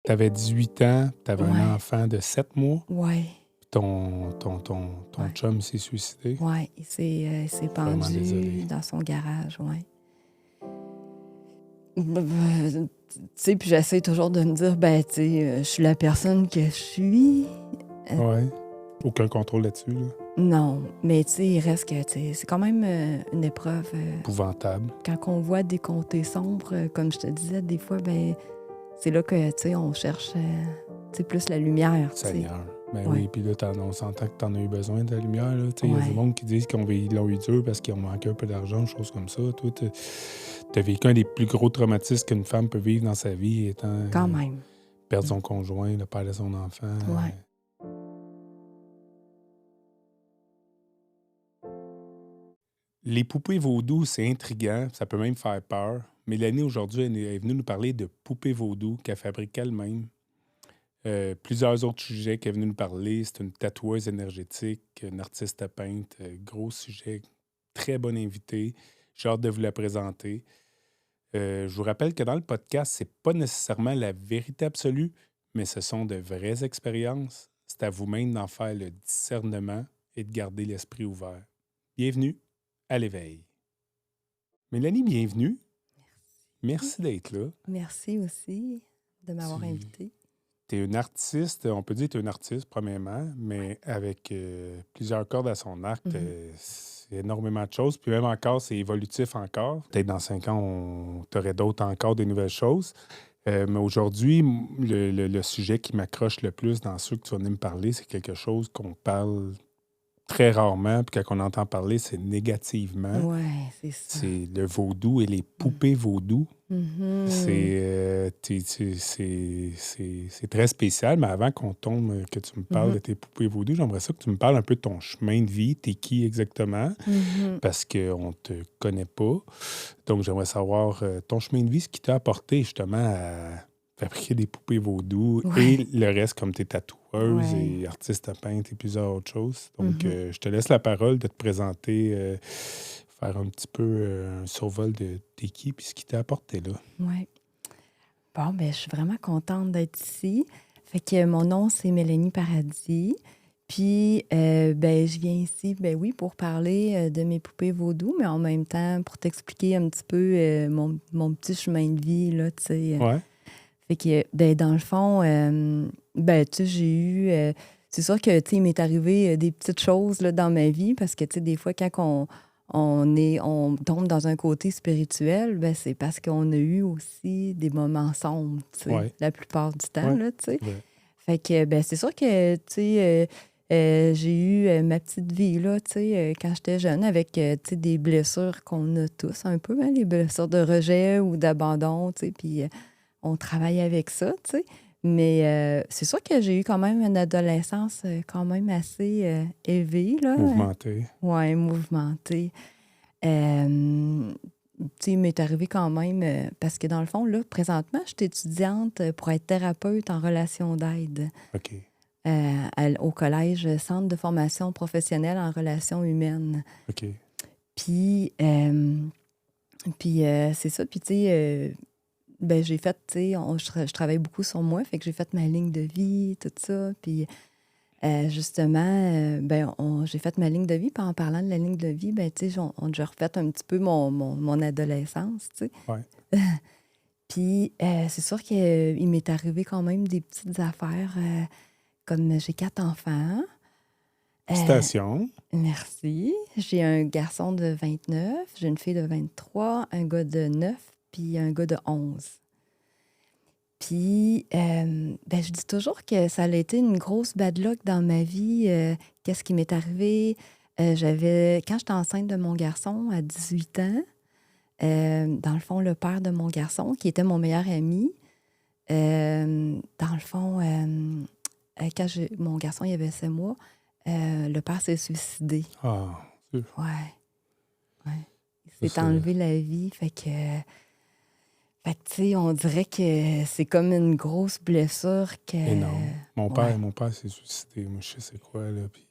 Tu avais 18 ans, tu avais un Ouais, enfant de 7 mois, ouais, puis ton ouais, chum s'est suicidé. ouais. Il s'est Vraiment désolé. pendu dans son garage, ouais. Tu sais, puis j'essaie toujours de me dire, ben, tu sais, je suis la personne que je suis. Ouais. Aucun contrôle là-dessus, là. Non, mais tu sais, il reste que, tu sais, c'est quand même une épreuve. Épouvantable. Quand on voit des côtés sombres, comme je te disais, des fois, ben, c'est là que, tu sais, on cherche, tu sais, plus la lumière, tu sais. Seigneur. Ben Ouais, oui, puis là, on s'entend que t'en as eu besoin de la lumière, là. Tu sais, il y a du ouais, monde qui disent qu'ils l'ont eu dur parce qu'ils ont manqué un peu d'argent, choses comme ça. Toi, t'as vécu un des plus gros traumatismes qu'une femme peut vivre dans sa vie, étant quand même. perdre son conjoint, le père de son enfant. Ouais. Les poupées vaudou, c'est intriguant, ça peut même faire peur. Mélanie, aujourd'hui, elle est venue nous parler de poupées vaudou qu'elle fabrique elle-même. Plusieurs autres sujets qu'elle est venue nous parler. C'est une tatoueuse énergétique, une artiste peintre. Gros sujet, très bonne invitée. J'ai hâte de vous la présenter. Je vous rappelle que dans le podcast, c'est pas nécessairement la vérité absolue, mais ce sont de vraies expériences. C'est à vous-même d'en faire le discernement et de garder l'esprit ouvert. Bienvenue à l'éveil. Mélanie, bienvenue. Merci d'être là. Merci aussi de m'avoir Tu invitée. es une artiste, on peut dire que tu es une artiste, premièrement, mais avec plusieurs cordes à son arc, Mhm. c'est énormément de choses. Puis même encore, c'est évolutif encore. Peut-être dans 5 ans, tu aurais d'autres encore, des nouvelles choses. Mais aujourd'hui, le sujet qui m'accroche le plus dans ceux que tu vas venir me parler, c'est quelque chose qu'on parle très rarement, puis quand on entend parler, c'est négativement. Ouais, c'est ça. C'est le vaudou et les Mm. poupées vaudou. Mhm. C'est très spécial, mais avant qu'on tombe, que tu me parles Mhm. de tes poupées vaudou, j'aimerais ça que tu me parles un peu de ton chemin de vie. T'es qui exactement? Mhm. Parce qu'on ne te connaît pas. Donc, j'aimerais savoir ton chemin de vie, ce qui t'a apporté justement à fabriquer des poupées vaudou et Ouais, le reste comme t'es tatoueuse ouais. et artiste peintre et plusieurs autres choses. Donc, Mhm. je te laisse la parole de te présenter, faire un petit peu un survol de t'es qui puis ce qui t'a apporté là. Ouais. Bon, ben, je suis vraiment contente d'être ici. Fait que mon nom, c'est Mélanie Paradis. Puis, ben, je viens ici, ben oui, pour parler de mes poupées vaudou, mais en même temps, pour t'expliquer un petit peu mon petit chemin de vie, là, tu sais. Ouais. Fait que, ben, dans le fond, ben, tu sais, j'ai eu... c'est sûr que, tu sais, il m'est arrivé des petites choses, là, dans ma vie, parce que, tu sais, des fois, quand on tombe dans un côté spirituel, ben, c'est parce qu'on a eu aussi des moments sombres, tu sais, Ouais. la plupart du temps, Ouais. là, tu sais. C'est vrai. Fait que, ben, c'est sûr que, tu sais, j'ai eu ma petite vie, là, tu sais, quand j'étais jeune, avec, tu sais, des blessures qu'on a tous un peu, hein, les blessures de rejet ou d'abandon, tu sais, puis on travaille avec ça, tu sais. Mais c'est sûr que j'ai eu quand même une adolescence quand même assez élevée, là. Mouvementé. Ouais, mouvementée. Tu sais, il m'est arrivé quand même, parce que dans le fond, là, présentement, je suis étudiante pour être thérapeute en relation d'aide OK. au collège Centre de formation professionnelle en relations humaines. OK. Puis, c'est ça. Puis, tu sais, ben, j'ai fait, tu sais, je travaille beaucoup sur moi, fait que j'ai fait ma ligne de vie, tout ça. Puis, justement, ben, j'ai fait ma ligne de vie. Puis, en parlant de la ligne de vie, ben, tu sais, j'ai refait un petit peu mon adolescence, tu sais. Ouais. Puis, c'est sûr qu'il m'est arrivé quand même des petites affaires, comme j'ai 4 enfants. Euh, Félicitations. Merci. J'ai un garçon de 29, j'ai une fille de 23, un gars de 9, puis un gars de 11. Puis, ben, je dis toujours que ça a été une grosse bad luck dans ma vie. Qu'est-ce qui m'est arrivé? Quand j'étais enceinte de mon garçon à 18 ans, dans le fond, le père de mon garçon, qui était mon meilleur ami, dans le fond, quand mon garçon il avait 7 mois, le père s'est suicidé. Ah, c'est Ouais, ouais. Il ça, s'est enlevé la vie. Fait que, tu sais, on dirait que c'est comme une grosse blessure que... énorme. Ouais, Mon père s'est suicidé. Moi, je sais c'est quoi, là. Puis,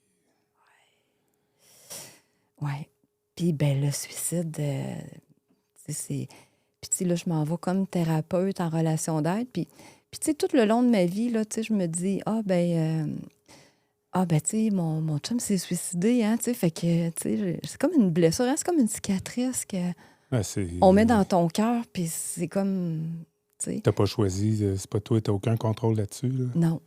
ouais. Puis, ben, le suicide, tu sais, c'est... Puis, tu sais, là, je m'en vais comme thérapeute en relation d'aide. Puis Puis, tu sais, tout le long de ma vie, là, tu sais, je me dis, tu sais, mon chum s'est suicidé, hein, tu sais, fait que, tu sais, c'est comme une blessure, hein, c'est comme une cicatrice Ouais, qu'on met dans ton cœur, puis c'est comme, tu sais, t'as pas choisi, c'est pas toi, t'as aucun contrôle là-dessus. Là. non.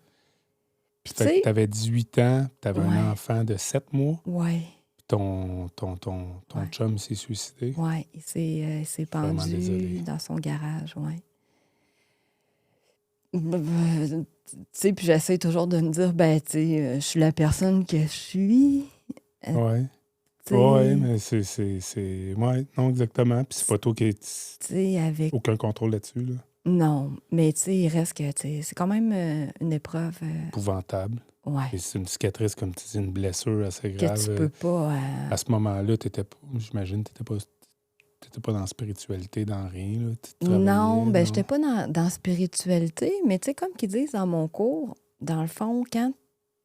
Puis, tu Fait que sais, t'avais 18 ans, t'avais un ouais, enfant de 7 mois, ouais, puis ton ouais, chum s'est suicidé. ouais, il s'est Je suis vraiment pendu désolé. dans son garage, ouais. Tu sais, puis j'essaie toujours de me dire, tu sais, je suis la personne que je suis, Ouais. tu Ouais, sais, mais ouais, non, exactement. Puis c'est pas toi qui as tu sais, avec... aucun contrôle là-dessus, là. Non, mais tu sais, il reste que, tu sais, c'est quand même une épreuve, Épouvantable. ouais, Et c'est une cicatrice, comme tu dis, une blessure assez que grave. tu peux pas... À ce moment-là, j'imagine, t'étais pas dans la spiritualité, dans rien, là. Tu Non, travaillais, ben non? j'étais pas dans spiritualité, mais tu sais, comme qu'ils disent dans mon cours, dans le fond, quand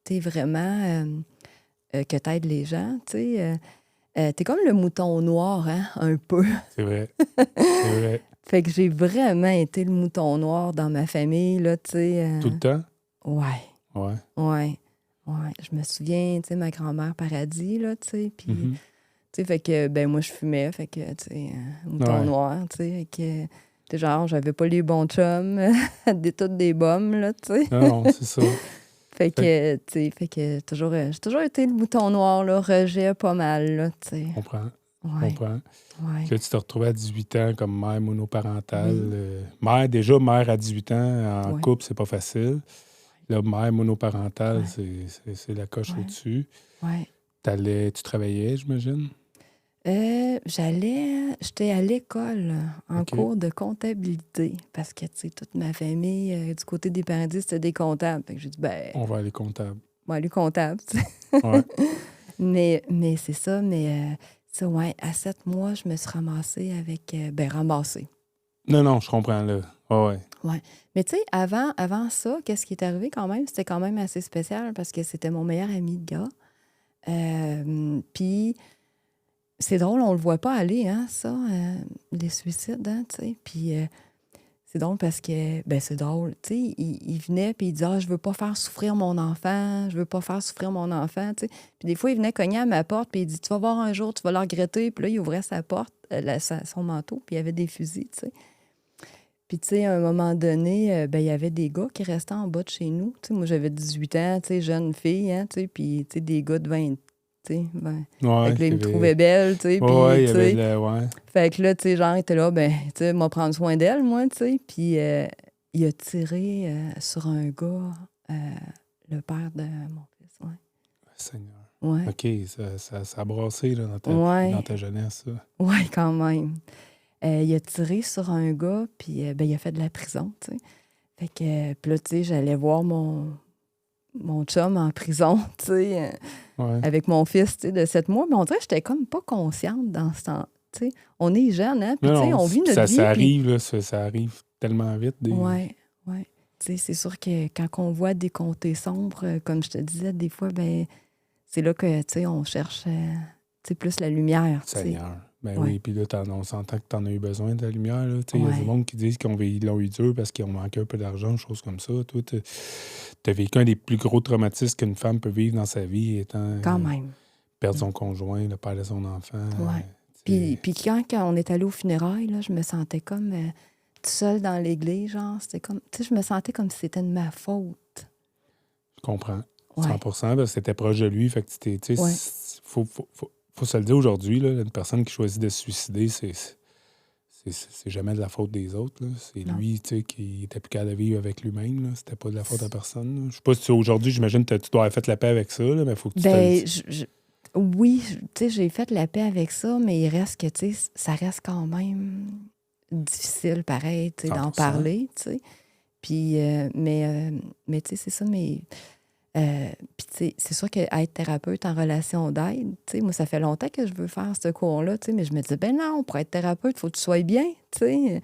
t'es vraiment... que t'aides les gens, tu sais, t'es comme le mouton noir, hein, un peu. C'est vrai. C'est vrai. Fait que j'ai vraiment été le mouton noir dans ma famille, là, tu sais. Tout le temps? Ouais, Ouais. ouais, ouais. Je me souviens, tu sais, ma grand-mère Paradis, là, tu sais, puis... Mhm. Tu sais, fait que, ben moi, je fumais, fait que, tu sais, mouton Ouais. noir, tu sais, fait que... tu sais, genre, j'avais pas les bons chums, toutes des bombes, là, tu sais. Non, non, c'est ça. Fait Fait que que, tu sais, j'ai toujours été le mouton noir, là, rejet pas mal, là, tu sais. je comprends. Je Ouais, comprends. ouais. Puis là, tu te retrouvais à 18 ans comme mère monoparentale. Oui, Déjà mère à 18 ans, en ouais, couple, c'est pas facile. Là, mère monoparentale, ouais, c'est la coche ouais, au-dessus. ouais. Tu travaillais, j'imagine? J'étais à l'école en OK. cours de comptabilité parce que, tu sais, toute ma famille, du côté des paradis, c'était des comptables. Fait que j'ai dit, ben, On va aller comptable. moi, lui, comptable, tu sais. Ouais. Mais c'est ça, ça, ouais, à 7 mois, je me suis ramassée avec, ramassée. Non, non, je comprends, là. Ah ouais. Ouais. Mais tu sais, avant ça, qu'est-ce qui est arrivé quand même? C'était quand même assez spécial parce que c'était mon meilleur ami de gars. Puis c'est drôle, on le voit pas aller, hein, ça, les suicides, hein, tu sais. Puis c'est drôle parce que, c'est drôle, tu sais, il venait puis il disait, ah, je veux pas faire souffrir mon enfant, je veux pas faire souffrir mon enfant, tu sais. Puis des fois, il venait cogner à ma porte puis il dit, tu vas voir un jour, tu vas le regretter. Puis là, il ouvrait sa porte, son manteau, puis il y avait des fusils, tu sais. Puis, tu sais, à un moment donné, il y avait des gars qui restaient en bas de chez nous. Tu sais, moi, j'avais 18 ans, tu sais, jeune fille, hein, tu sais, puis, tu sais, des gars de 20, tu sais, fait Ouais, que là, il ils y me trouvaient avait. belle, tu sais, Ouais, puis, il y tu avait de sais, la. Ouais. fait que là, tu sais, genre, il était là, tu sais, m'a prendre soin d'elle, moi, tu sais, puis il a tiré sur un gars, euh, le père de mon fils, ouais. Seigneur. Ouais, OK, ça a brassé là, dans ouais, ta jeunesse, ça. ouais, quand même. Il a tiré sur un gars, puis, il a fait de la prison, tu sais. Fait que, puis là, tu sais, j'allais voir mon chum en prison, tu sais, Ouais. avec mon fils, tu sais, de 7 mois. Mais on dirait que j'étais comme pas consciente dans ce temps. Tu sais, on est jeunes, hein? Puis, Non, tu sais, non, on vit puis notre vie. ça Puis, arrive, là, ça arrive tellement vite. ouais, ouais. Tu sais, c'est sûr que quand on voit des comtés sombres, comme je te disais, des fois, c'est là que, tu sais, on cherche, tu sais, plus la lumière, tu sais. Seigneur. Ben Ouais, oui, puis là, on s'entend que tu en as eu besoin de la lumière. Là. Il y a du ouais, monde qui disent qu'ils l'ont eu dur parce qu'ils ont manqué un peu d'argent, choses comme ça. Toi, tu as vécu un des plus gros traumatismes qu'une femme peut vivre dans sa vie, étant quand même. perdre son conjoint, le père de son enfant. Ouais. C'est- Puis quand on est allé au funérailles, là, je me sentais comme toute seule dans l'église, genre, c'était comme, tu sais, je me sentais comme si c'était de ma faute. je comprends. Ouais, 100%, parce que t'étais proche de lui. Fait que tu sais, ouais, faut se le dire aujourd'hui, là, une personne qui choisit de se suicider, c'est jamais de la faute des autres. Là. C'est non. lui, tu sais, qui était plus capable de vivre avec lui-même. Là. C'était pas de la faute à personne. Là. Je sais pas si aujourd'hui, j'imagine que tu dois avoir fait la paix avec ça, là, mais il faut que tu te le dises. Oui, tu sais, j'ai fait la paix avec ça, mais il reste que, tu sais, ça reste quand même difficile, pareil, tu sais, d'en 100%. parler, tu sais. Puis, mais tu sais, c'est ça, mais... puis, tu sais, c'est sûr qu'être thérapeute en relation d'aide, tu sais, moi, ça fait longtemps que je veux faire ce cours-là, tu sais, mais je me disais, ben non, pour être thérapeute, il faut que tu sois bien, tu sais.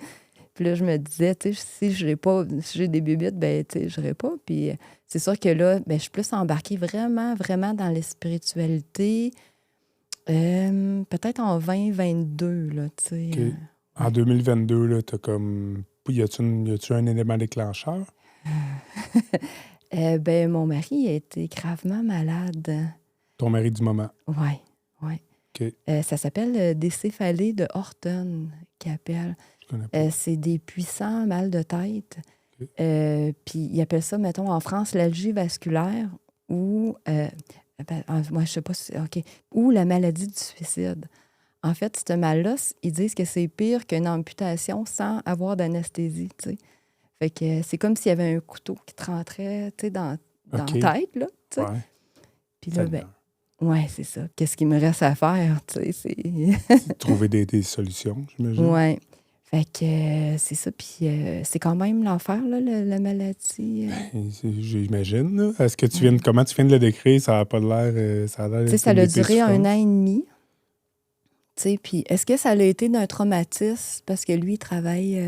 Puis là, je me disais, tu sais, si j'ai des bébites, ben, tu sais, je n'irai pas. Puis c'est sûr que là, ben, je suis plus embarquée vraiment, vraiment dans les spiritualités, peut-être en 2022, là, tu sais. OK. En Ouais. 2022, là, t'as comme. Y a-tu un élément déclencheur? Ben, mon mari a été gravement malade. Ton mari du moment. Oui, oui. OK. Ça s'appelle des céphalées de Horton, qu'ils appellent. Je connais pas. C'est des puissants mal de tête. OK. Puis ils appellent ça, mettons, en France, l'algie vasculaire ou, moi, je sais pas si, OK, ou la maladie du suicide. En fait, ce mal-là, ils disent que c'est pire qu'une amputation sans avoir d'anesthésie, tu sais. Fait que c'est comme s'il y avait un couteau qui te rentrait, tu sais, dans OK. la tête, là, tu sais. Ouais. Puis là, Seigneur. ouais, c'est ça. Qu'est-ce qu'il me reste à faire, tu sais, c'est... Trouver des solutions, j'imagine. Ouais. Fait que c'est ça. Puis c'est quand même l'enfer, là, la maladie. J'imagine. Là. Est-ce que comment tu viens de le décrire? Ça n'a pas l'air. Ça a l'air Tu sais, d'être ça une a épée duré 1 soufflante. an et demi. Tu sais, puis est-ce que ça a été d'un traumatisme? Parce que lui, il travaille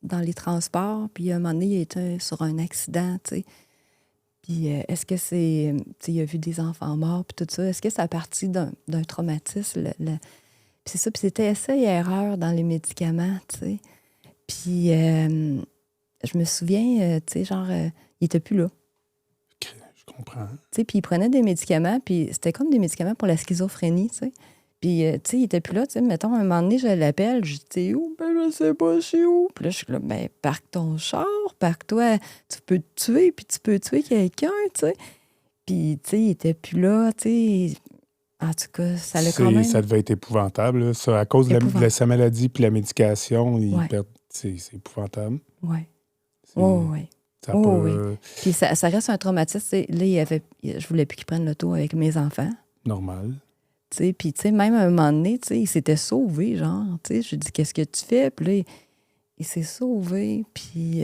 dans les transports, puis à un moment donné, il était sur un accident, tu sais. Puis est-ce que c'est... Tu sais, il a vu des enfants morts, puis tout ça. Est-ce que ça a parti d'un traumatisme? Puis c'est ça, puis c'était essai et erreur dans les médicaments, tu sais. Puis je me souviens, tu sais, genre, il était plus là. Je comprends. Tu sais, puis il prenait des médicaments, puis c'était comme des médicaments pour la schizophrénie, tu sais. Puis, tu sais, il était plus là, tu sais. Mettons, un moment donné, je l'appelle, je dis, t'es où? Ben, je sais pas, je suis où. Puis là, je suis là, ben, parque ton char, parque-toi. Tu peux te tuer, puis tu peux tuer quelqu'un, tu sais. Puis, tu sais, il était plus là, tu sais. En tout cas, ça l'a quand même... Ça devait être épouvantable. Là. Ça, à cause de sa maladie puis la médication, c'est épouvantable. Oui. C'est- Oui. Ça a pas... Oui. Puis ça reste un traumatisme. Tu sais, là, je voulais plus qu'il prenne l'auto avec mes enfants. normal. Tu sais, puis, tu sais, même à un moment donné, tu sais, il s'était sauvé, genre. Tu sais, je lui ai dit, qu'est-ce que tu fais? Puis là, il s'est sauvé, puis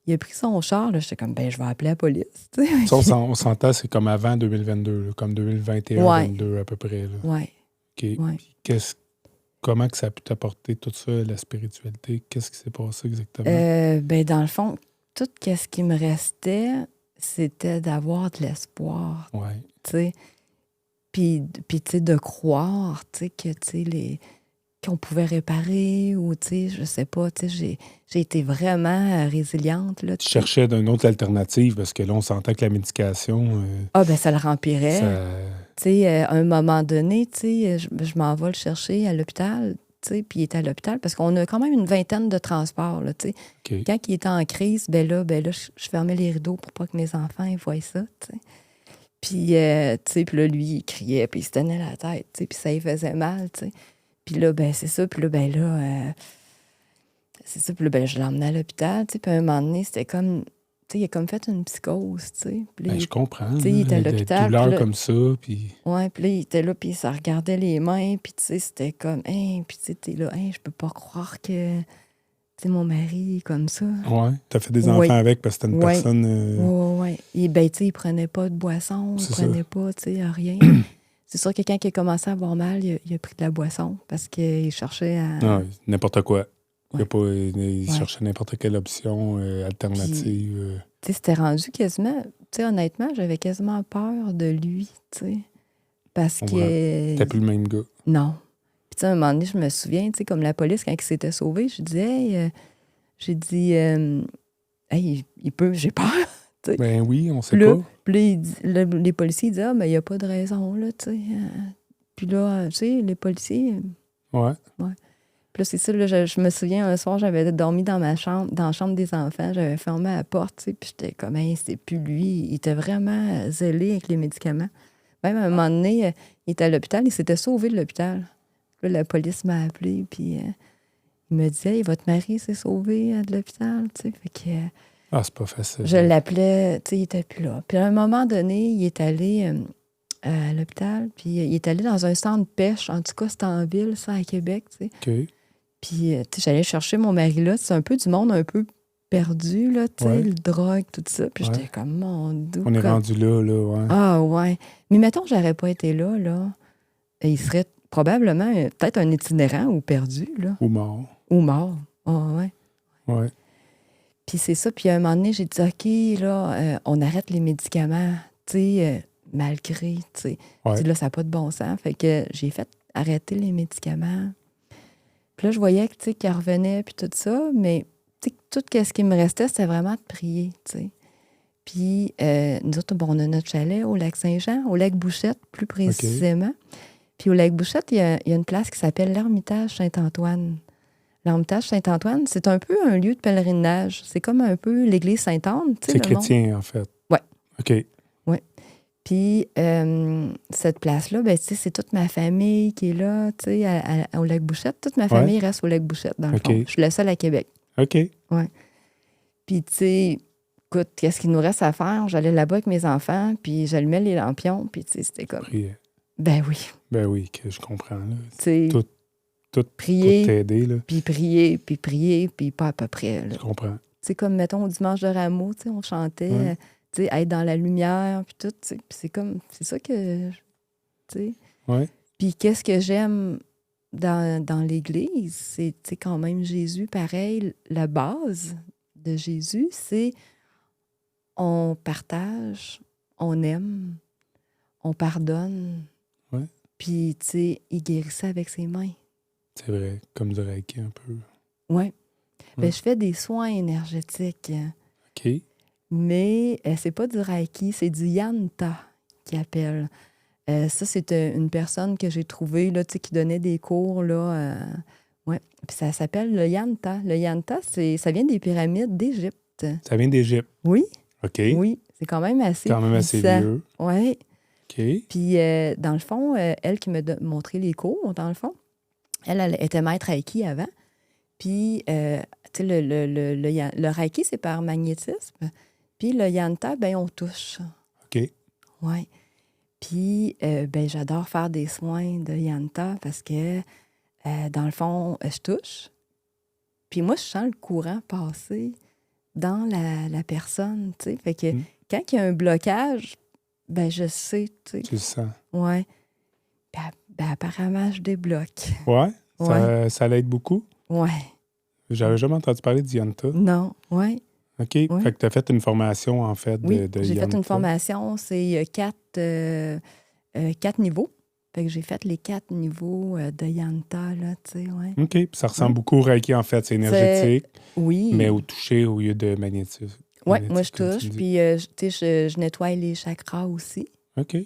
il a pris son char. Là, j'étais comme, ben, je vais appeler la police. Tu sais. Ça, on s'entend, c'est comme avant 2022, là, comme 2021-2022 à peu près. Là. Oui. OK. Ouais. Puis comment que ça a pu t'apporter tout ça, la spiritualité? Qu'est-ce qui s'est passé exactement? Ben, dans le fond, tout ce qui me restait, c'était d'avoir de l'espoir. Oui. Tu sais. Puis tu sais, de croire, tu sais, que, tu sais, qu'on pouvait réparer ou, tu sais, je sais pas, tu sais, j'ai été vraiment résiliente, là. Tu cherchais d'une autre alternative parce que là, on sentait que la médication... Ah, ben ça le remplirait. ça... Tu sais, à un moment donné, tu sais, je m'en vais le chercher à l'hôpital, tu sais, puis il est à l'hôpital parce qu'on a quand même une vingtaine de transports, là, tu sais. OK. Quand il était en crise, ben là, je fermais les rideaux pour pas que mes enfants ils voient ça, tu sais. Puis, tu sais, puis là, lui, il criait, puis il se tenait la tête, tu sais, puis ça lui faisait mal, tu sais. Puis là, ben c'est ça, puis là, c'est ça, puis là, ben je l'emmenais à l'hôpital, tu sais, puis à un moment donné, c'était comme, tu sais, il a comme fait une psychose, tu sais. Puis là, Ben, je comprends. tu sais, il était à Des l'hôpital, douleurs puis là, comme ça, puis... ouais, puis là, il était là, puis ça regardait les mains, puis tu sais, c'était comme, hein, puis tu sais, t'es là, hein, je peux pas croire que, tu sais, mon mari est comme ça. Ouais. T'as fait des Ouais. enfants avec parce que c'était une Ouais. personne... Ouais. Et ben, tu sais, il prenait pas de boisson, il C'est prenait ça. pas, tu sais, rien. C'est sûr que quand il a commencé à avoir mal, il a pris de la boisson parce qu'il cherchait à... Ah, n'importe quoi. Ouais. Il cherchait n'importe quelle option alternative. Tu sais, c'était rendu quasiment... Tu sais, honnêtement, j'avais quasiment peur de lui, tu sais. Parce que... T'as plus le même gars. Non. Puis, tu sais, à un moment donné, je me souviens, tu sais, comme la police, quand il s'était sauvé, je disais, hey, j'ai dit, hey, il peut, j'ai peur. Ben oui, on sait Puis là, pas. puis là, les policiers disaient, ah, mais il n'y a pas de raison, là, tu sais. Puis là, tu sais, les policiers... Ouais. Puis là, c'est ça, là, je me souviens, un soir, j'avais dormi dans ma chambre, dans la chambre des enfants, j'avais fermé la porte, tu sais, puis j'étais comme, hey, c'est plus lui. Il était vraiment zélé avec les médicaments. Même à un moment donné, il était à l'hôpital, il s'était sauvé de l'hôpital. Là, la police m'a appelé, puis il me disait, hey, votre mari s'est sauvé de l'hôpital, tu sais. Fait que Ah, c'est pas facile. je l'appelais, tu sais, il était plus là. Puis à un moment donné, il est allé à l'hôpital, puis il est allé dans un centre de pêche. En tout cas, c'était en ville, ça, à Québec, tu sais. OK. Puis, tu sais, j'allais chercher mon mari là. C'est un peu du monde un peu perdu, là, tu sais, Ouais. le drogue, tout ça. Puis Ouais. j'étais comme, mon Dieu. On est rendu là, ouais. Ah, ouais. Mais mettons que j'aurais pas été là, il serait probablement peut-être un itinérant ou perdu, là. Ou mort. Ou mort. Ah, ouais. Ouais. Puis c'est ça. Puis à un moment donné, j'ai dit, OK, là, on arrête les médicaments, tu sais, malgré, tu sais. Ouais. Puis là, ça n'a pas de bon sens. Fait que j'ai fait arrêter les médicaments. Puis là, je voyais que, tu sais, qu'il revenait, puis tout ça, mais, tu tu sais, tout ce qui me restait, c'était vraiment de prier, tu sais. Puis, nous autres, bon, on a notre chalet au lac Saint-Jean, au lac Bouchette, plus précisément. Puis, au lac Bouchette, il y a une place qui s'appelle l'Ermitage Saint-Antoine. L'Ermitage Saint-Antoine, c'est un peu un lieu de pèlerinage. C'est comme un peu l'église Sainte-Anne, tu sais. C'est chrétien, en fait. Ouais. OK. Ouais. Puis, cette place-là, ben, tu sais, c'est toute ma famille qui est là, tu sais, au lac Bouchette. Toute ma famille reste au lac Bouchette, dans le fond. Je suis la seule à Québec. OK. Ouais. Puis, tu sais, écoute, qu'est-ce qu'il nous reste à faire? J'allais là-bas avec mes enfants, puis j'allumais les lampions, puis, tu sais, c'était comme... Prier. Ben oui. Ben oui, que je comprends, là. Tu sais, Tout prier, pour t'aider, là. puis prier, puis pas à peu près, là. Je comprends. C'est comme, mettons, au dimanche de Rameau, tu sais, on chantait, tu sais, être dans la lumière, puis tout, tu sais. Puis c'est comme, c'est ça que, tu sais. Ouais. Puis qu'est-ce que j'aime dans l'Église, c'est, tu sais, quand même Jésus, pareil, la base de Jésus, c'est on partage, on aime, on pardonne. Ouais. Puis, tu sais, il guérissait avec ses mains. C'est vrai, comme du Reiki un peu. Oui. Ben, je fais des soins énergétiques. OK. Mais c'est pas du Reiki, c'est du Yanta qui appelle. Ça, c'est une personne que j'ai trouvée là, qui donnait des cours. Là, ouais. Puis ça s'appelle le Yanta. Le Yanta, ça vient des pyramides d'Égypte. Ça vient d'Égypte. Oui. OK. Oui, c'est quand même assez vieux. Oui. OK. Puis, dans le fond, elle qui m'a montré les cours, dans le fond, elle était maître Reiki avant. Puis, tu sais, le Reiki, c'est par magnétisme. Puis, le Yanta, ben on touche. OK. Oui. Puis, ben j'adore faire des soins de Yanta parce que, dans le fond, je touche. Puis moi, je sens le courant passer dans la personne, tu sais. Fait que quand il y a un blocage, ben je sais, tu sais. Tu le sens. Oui. Ben apparemment, je débloque. Ouais? Ouais. Ça l'aide beaucoup? Oui. J'avais jamais entendu parler de Yanta. Non, oui. OK. Fait que tu as fait une formation, en fait, de Oui, j'ai Yanta. fait une formation. C'est 4 niveaux. Fait que j'ai fait les 4 niveaux de Yanta, là, tu sais, ouais. OK. Puis ça ressemble beaucoup au Reiki, en fait. C'est énergétique. Oui. Mais au toucher au lieu de magnétisme. Oui, moi, je touche. Puis, tu sais, je nettoie les chakras aussi. OK.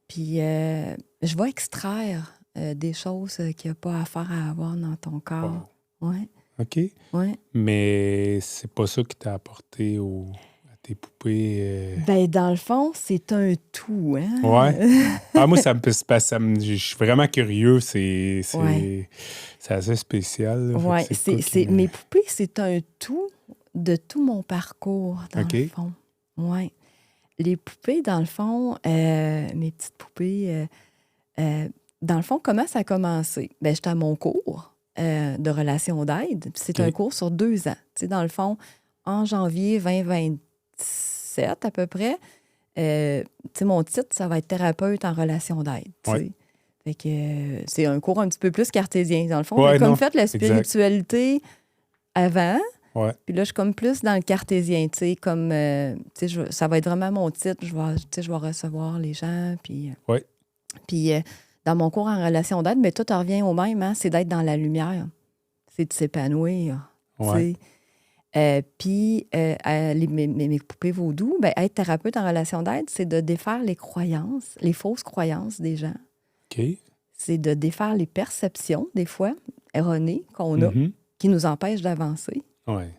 Puis, je vais extraire des choses qu'il n'y a pas affaire à avoir dans ton corps. Wow. Oui. OK. Oui. Mais c'est pas ça qui t'a apporté à tes poupées. Ben, dans le fond, c'est un tout, hein? Ouais. Moi, je suis vraiment curieux. C'est assez spécial. Oui. Mes poupées, c'est un tout de tout mon parcours, dans le fond. Oui. Les poupées, dans le fond, mes petites poupées, dans le fond, comment ça a commencé? Ben, j'étais à mon cours de relations d'aide. C'est un cours sur 2 ans. Tu sais, dans le fond, en janvier 2027 à peu près, tu sais, mon titre, ça va être thérapeute en relations d'aide. Ouais. Fait que c'est un cours un petit peu plus cartésien, dans le fond. Ouais, J'ai comme fait la spiritualité avant. Ouais. Puis là, je suis comme plus dans le cartésien, tu sais, comme, tu sais, ça va être vraiment mon titre, je vais recevoir les gens, puis... Puis dans mon cours en relation d'aide, mais tout revient au même, hein, c'est d'être dans la lumière, c'est de s'épanouir, tu sais. Puis mes poupées vaudou, ben, être thérapeute en relation d'aide, c'est de défaire les croyances, les fausses croyances des gens. OK. C'est de défaire les perceptions, des fois, erronées qu'on a, qui nous empêchent d'avancer. Ouais.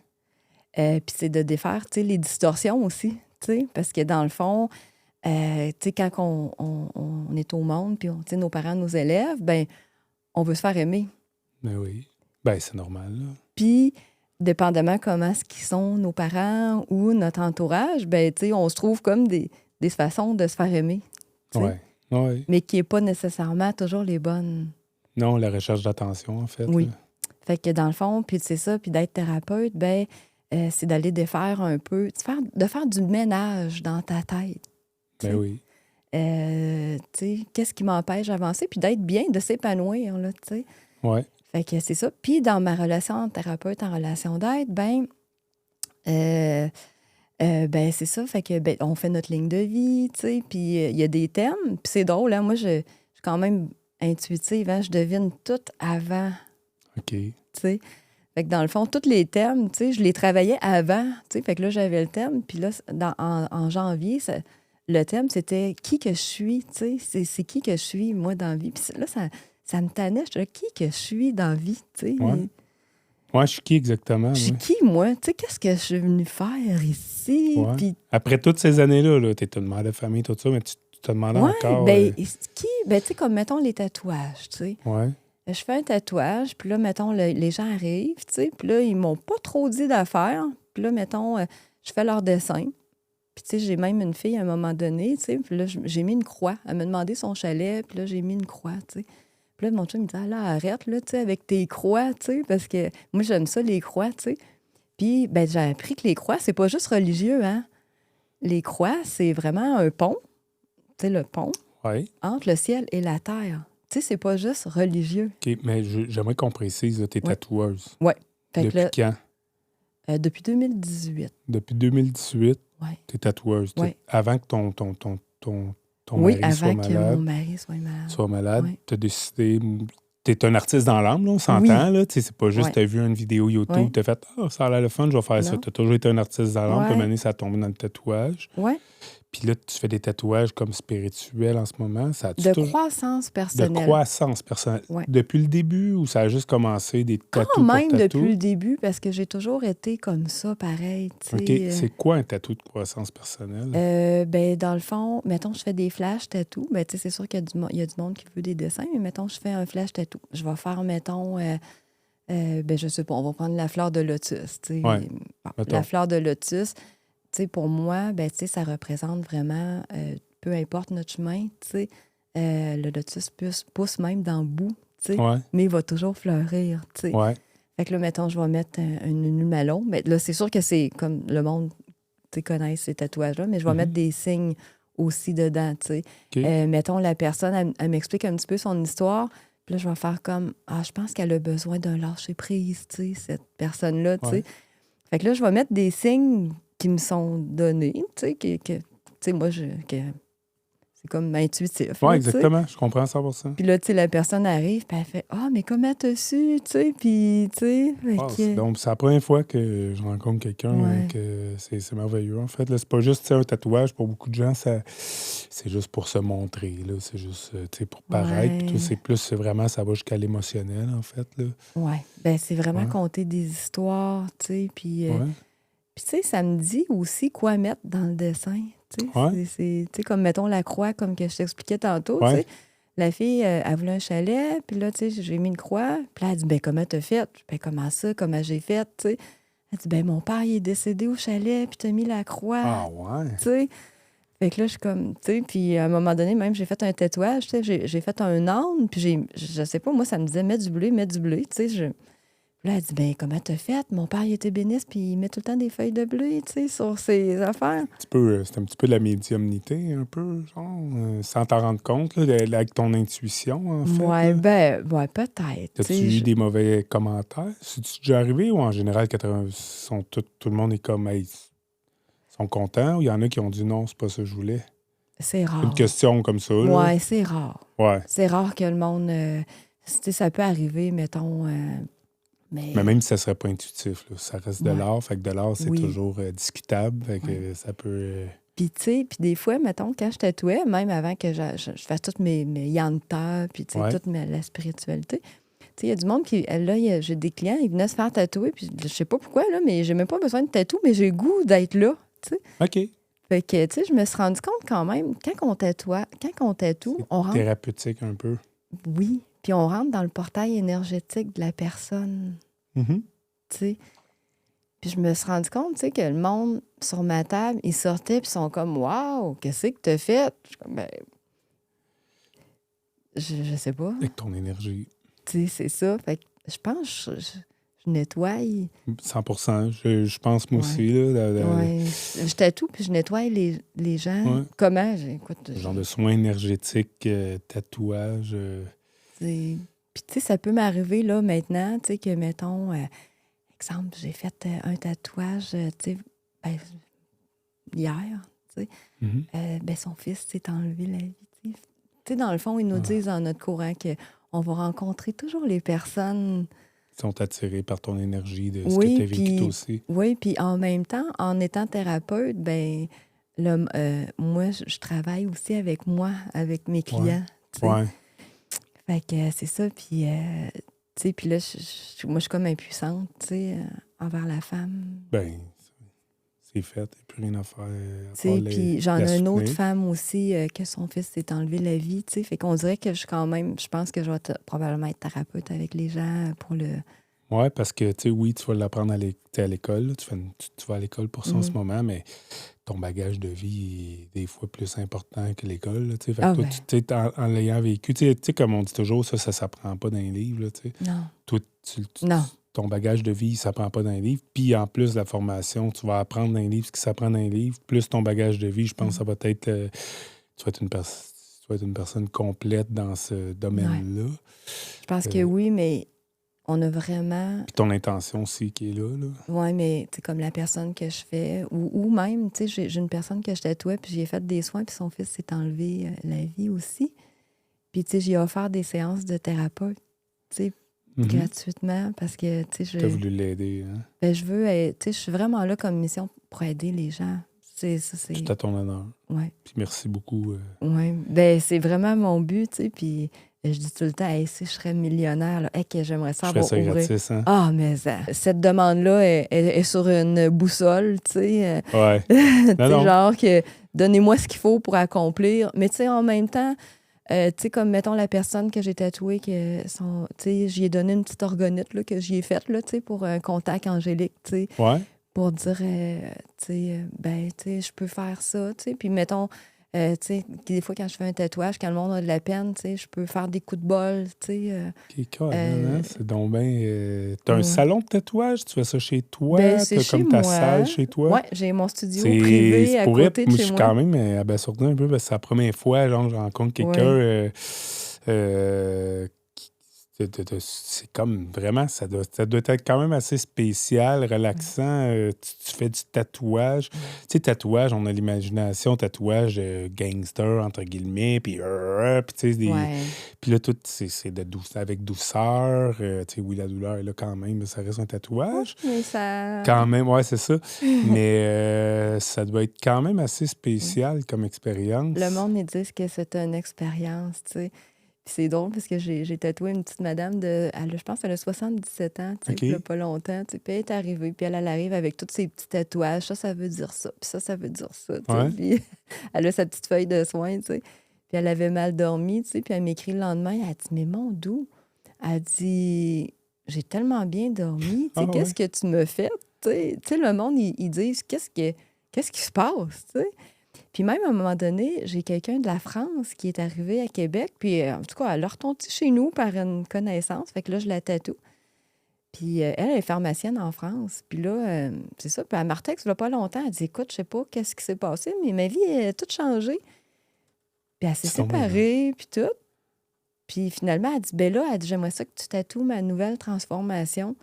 Puis c'est de défaire, tu sais, les distorsions aussi, tu sais, parce que dans le fond, tu sais, quand on est au monde, puis tu sais, nos parents nous élèvent, ben on veut se faire aimer. Ben oui. Ben c'est normal, là. Puis, dépendamment comment ce qu'ils sont, nos parents ou notre entourage, ben tu sais, on se trouve comme des façons de se faire aimer. Oui. Mais qui n'est pas nécessairement toujours les bonnes. Non, la recherche d'attention, en fait. Oui. Là. Fait que dans le fond, puis c'est ça, puis d'être thérapeute, ben c'est d'aller défaire un peu, de faire du ménage dans ta tête. Ben oui. Tu sais, qu'est-ce qui m'empêche d'avancer, puis d'être bien, de s'épanouir, là, tu sais. Ouais. Fait que c'est ça. Puis dans ma relation thérapeute en relation d'aide, ben c'est ça. Fait que, ben, on fait notre ligne de vie, tu sais, puis il y a des thèmes. Puis c'est drôle, hein, moi, je suis quand même intuitive, hein, je devine tout avant. OK. Tu sais, Fait que dans le fond, tous les thèmes, tu sais, je les travaillais avant, tu sais. Fait que là, j'avais le thème. Puis là, en janvier, le thème, c'était qui que je suis, tu sais. C'est qui que je suis, moi, dans la vie. Puis là, ça me tannait. Je disais, qui que je suis dans la vie, tu sais. Ouais. Ouais, je suis qui exactement, Je suis moi? qui, moi? Tu sais, qu'est-ce que je suis venue faire ici? Ouais. Puis, Après toutes ces années-là, là, tu es une mère de famille, tout ça, mais tu te demandais ouais, encore. ben, qui? Ben, tu sais, comme, mettons, les tatouages, tu sais. Ouais. Je fais un tatouage, puis là, mettons, les gens arrivent, tu sais, puis là, ils m'ont pas trop dit d'affaires. Puis là, mettons, je fais leur dessin. Puis, tu sais, j'ai même une fille à un moment donné, tu sais, puis là, j'ai mis une croix. Elle m'a demandé son chalet, puis là, j'ai mis une croix, tu sais. Puis là, mon chum me dit, ah là, arrête, là, tu sais, avec tes croix, tu sais, parce que moi, j'aime ça, les croix, tu sais. Puis, ben, j'ai appris que les croix, c'est pas juste religieux, hein. Les croix, c'est vraiment un pont, tu sais, le pont Ouais. entre le ciel et la terre. Tu sais, c'est pas juste religieux. OK, mais j'aimerais qu'on précise, tu es Ouais. tatoueuse. Ouais. Fait que Depuis là, quand? depuis 2018. Depuis 2018, Ouais. tu es tatoueuse. Ouais. Avant que ton Oui, mari soit avant que mon malade, mari soit malade. Ouais. tu as décidé. Tu es un artiste dans l'âme, là, on s'entend. Là, c'est pas juste Ouais. tu as vu une vidéo YouTube, Ouais. tu as fait Ah, ça a l'air le fun, je vais faire ça. Non. Tu as toujours été un artiste dans l'âme, puis Ouais. maintenant, ça a tombé dans le tatouage. Ouais. Puis là, tu fais des tatouages comme spirituels en ce moment. Ça a-tu De toujours- croissance De personnelle. croissance personnelle. Ouais. Depuis le début ou ça a juste commencé des Quand tatous même pour depuis tatou? le début, parce que j'ai toujours été comme ça, pareil. Tu OK. sais, C'est quoi un tatou de croissance personnelle? ben, dans le fond, mettons, je fais des flash tattoos. Ben, tu sais, c'est sûr qu'il y a du monde qui veut des dessins, mais mettons, je fais un flash tattoo. Je vais faire, mettons, ben, je sais pas, on va prendre la fleur de lotus. Tu sais. Ouais, Bon, mettons. la fleur de lotus, tu sais, pour moi, ben, tu sais, ça représente vraiment, peu importe notre chemin, tu sais, le lotus pousse même dans le bout, tu sais, Ouais, mais il va toujours fleurir, tu sais. ouais. Fait que là, mettons, je vais mettre une malon. Mais là, c'est sûr que c'est comme le monde, tu sais, connaît ces tatouages-là, mais je vais mettre des signes aussi dedans, tu sais. OK. Mettons, la personne, elle m'explique un petit peu son histoire. Puis là, je vais faire comme, ah, je pense qu'elle a besoin d'un lâcher-prise, tu sais, cette personne-là, tu sais. Ouais. Fait que là, je vais mettre des signes qui me sont donnés, tu sais, tu sais, moi, c'est comme intuitif, Ouais, là, tu sais. exactement. Je comprends 100%. Puis là, tu sais, la personne arrive, puis elle fait « Ah, mais comment t'as su? » Tu sais, puis, tu sais, fait Wow, que... donc, c'est la première fois que je rencontre quelqu'un Ouais. que c'est merveilleux. En fait, là, c'est pas juste tu sais, un tatouage. Pour beaucoup de gens, c'est juste pour se montrer. Là. C'est juste tu sais, pour paraître. Puis tout, Ouais. c'est plus, c'est vraiment, ça va jusqu'à l'émotionnel, en fait. Là. Ouais. Ben, c'est vraiment Ouais. conter des histoires, tu sais, puis... Ouais. Puis, tu sais, ça me dit aussi quoi mettre dans le dessin, tu sais. Ouais. Tu sais, comme, mettons, la croix, comme que je t'expliquais tantôt, Ouais. tu sais. La fille, elle voulait un chalet, puis là, tu sais, j'ai mis une croix. Puis là, elle dit « Ben, comment t'as fait? » Ben, comment ça? Comment j'ai fait? Tu sais. Elle dit « Ben, mon père, il est décédé au chalet, puis t'as mis la croix. Ah, ouais. Tu sais. Fait que là, je suis comme, tu sais, puis à un moment donné, même, j'ai fait un tatouage, tu sais, j'ai fait un âne, puis je sais pas, moi, ça me disait, mets du bleu, tu sais. Là, elle dit, ben comment t'as fait? Mon père, il était béniste, puis il met tout le temps des feuilles de bleu, tu sais, sur ses affaires. C'est un petit peu de la médiumnité, un peu, genre, sans t'en rendre compte, là, avec ton intuition, en fait. Ouais, là. ben, ouais, peut-être. tu As-tu sais, eu des mauvais commentaires? C'est-tu déjà arrivé ou en général, tout le monde est comme, hey, ils sont contents ou il y en a qui ont dit non, c'est pas ça que je voulais? C'est Une rare. question comme ça, là. Ouais, c'est rare. Ouais. C'est rare que le monde, tu sais, ça peut arriver, mettons, mais... Mais même si ça serait pas intuitif, là, ça reste de Ouais. l'art. Fait que de l'art, c'est Oui. toujours discutable. Fait que Ouais. ça peut... Puis, tu sais, puis des fois, mettons, quand je tatouais, même avant que je fasse toutes mes yanta, puis, tu sais, Ouais. toute la spiritualité, tu sais, il y a du monde qui, là, j'ai des clients, ils venaient se faire tatouer, puis je sais pas pourquoi, là, mais j'ai même pas besoin de tatou, mais j'ai le goût d'être là, tu sais. OK. Fait que, tu sais, je me suis rendu compte quand même, quand on tatoue, on rentre, Thérapeutique un peu. oui, puis on rentre dans le portail énergétique de la personne, Mhm. tu sais. Puis je me suis rendu compte, tu sais, que le monde, sur ma table, ils sortaient, puis ils sont comme « Wow, qu'est-ce que t'as fait? » Je suis comme « Ben, je sais pas. Avec ton énergie. » Tu sais, c'est ça. Fait que je pense que je nettoie. 100%. Je pense, moi Ouais. aussi, là, Ouais. Je tatoue, puis je nettoie les gens. Ouais. Comment? Écoute, genre de soins énergétiques, tatouage. puis tu sais, ça peut m'arriver, là, maintenant, tu sais, que, mettons, exemple, j'ai fait un tatouage, tu sais, ben, hier, tu sais. Mhm. Ben, son fils s'est enlevé la vie. Tu sais, dans le fond, ils nous disent dans notre courant qu'on va rencontrer toujours les personnes. sont attirés par ton énergie, de ce que tu Oui, as vécu toi puis aussi. oui, puis en même temps, en étant thérapeute, ben moi, je travaille aussi avec moi, avec mes Ouais, clients, tu sais. ouais, Fait que c'est ça, puis tu sais, puis là, moi, je suis comme impuissante, tu sais, envers la femme. ben, c'est fait, il n'y a plus rien à faire à Tu part sais, puis j'en la ai une autre soutenir. femme aussi que son fils s'est enlevé la vie, tu sais. Fait qu'on dirait que je pense que je vais probablement être thérapeute avec les gens pour le... Oui, parce que, tu sais, oui, tu vas l'apprendre à l'école, là, tu vas à l'école pour ça en ce Mhm. moment, mais ton bagage de vie est des fois plus important que l'école, là, tu sais. Fait que Ah toi, ben, tu sais, en l'ayant vécu, tu sais, comme on dit toujours, ça s'apprend pas dans les livres, là, tu sais. non, Toi, non, ton bagage de vie, ça s'apprend pas dans les livres. Puis, en plus de la formation, tu vas apprendre dans les livres ce qui s'apprend dans les livres, plus ton bagage de vie, je pense que ça va être... tu vas être une personne complète dans ce ouais. domaine-là. Je pense que Euh, oui, mais on a vraiment... Puis ton intention aussi qui est là, là. Ouais, mais tu sais, comme la personne que je fais, ou même, tu sais, j'ai une personne que je tatouais, puis j'ai fait des soins, puis son fils s'est enlevé la vie aussi. Puis, tu sais, j'ai offert des séances de thérapeute, tu sais, Mhm. gratuitement, parce que, tu sais, Tu as voulu l'aider, hein? je veux, tu sais, je suis vraiment là comme mission pour aider les gens. Ça, Tout à ton honneur. ouais, Puis merci beaucoup. ouais. Ben, c'est vraiment mon but, tu sais, puis je dis tout le temps, hey, si je serais millionnaire, là, hey, que j'aimerais ça Je fais avoir ça ouvert. gratis, hein? Ah, mais cette demande-là est sur une boussole, tu sais. Ouais. Tu Non, sais, non. genre que donnez-moi ce qu'il faut pour accomplir. Mais tu sais, en même temps, tu sais, comme mettons la personne que j'ai tatouée, tu sais, j'y ai donné une petite orgonite là, que j'y ai faite, là, tu sais, pour un contact angélique, tu sais, Ouais. pour dire, tu sais, ben, tu sais, je peux faire ça, tu sais. Puis mettons, tu sais, des fois, quand je fais un tatouage, quand le monde a de la peine, tu sais, je peux faire des coups de bol, tu sais. OK, Colin, Euh, hein? C'est donc bien. T'as un ouais. salon de tatouage? Tu fais ça chez Ben, toi? c'est T'as chez comme ta salle moi. chez toi? Ouais, j'ai mon studio C'est privé à pour être, côté de moi, je chez suis moi. quand même abasourdi un peu parce que c'est la première fois, genre, je rencontre quelqu'un Oui. c'est comme vraiment, ça doit être quand même assez spécial, relaxant. Tu fais du tatouage. Tu sais, tatouage, on a l'imagination, tatouage gangster, entre guillemets, puis tu sais, Ouais. puis là, tout, c'est avec douceur. Tu sais, oui, la douleur est là quand même, mais ça reste un Ouais, tatouage. mais ça. Quand même, ouais, c'est ça. Mais ça doit être quand même assez spécial comme Le expérience. monde, ils disent que c'est une expérience, tu sais. Puis c'est drôle parce que j'ai tatoué une petite madame je pense qu'elle a 77 ans, tu sais, puis il y a OK? pas longtemps, tu sais. Puis elle est arrivée, puis elle arrive avec tous ses petits tatouages. Ça veut dire ça, puis ça veut dire ça, tu sais. Ouais. Puis elle a sa petite feuille de soins, tu sais. Puis elle avait mal dormi, tu sais. Puis elle m'écrit le lendemain, elle dit, mais mon doux, elle dit, j'ai tellement bien dormi, tu Ah sais, qu'est-ce ouais. que tu me fais? Tu sais, le monde, ils disent, qu'est-ce qui se passe, tu sais? Puis même, à un moment donné, j'ai quelqu'un de la France qui est arrivé à Québec, puis en tout cas, elle a retourné chez nous par une connaissance, fait que là, je la tatoue. Puis elle est pharmacienne en France. Puis là, c'est ça, puis elle m'a retexte, il y a pas longtemps, elle dit, écoute, je sais pas qu'est-ce qui s'est passé, mais ma vie a toute changé. Puis elle s'est C'est donc bien nice. séparée, puis tout. Puis finalement, elle dit, ben là, elle dit, j'aimerais ça que tu tatoues ma nouvelle transformation.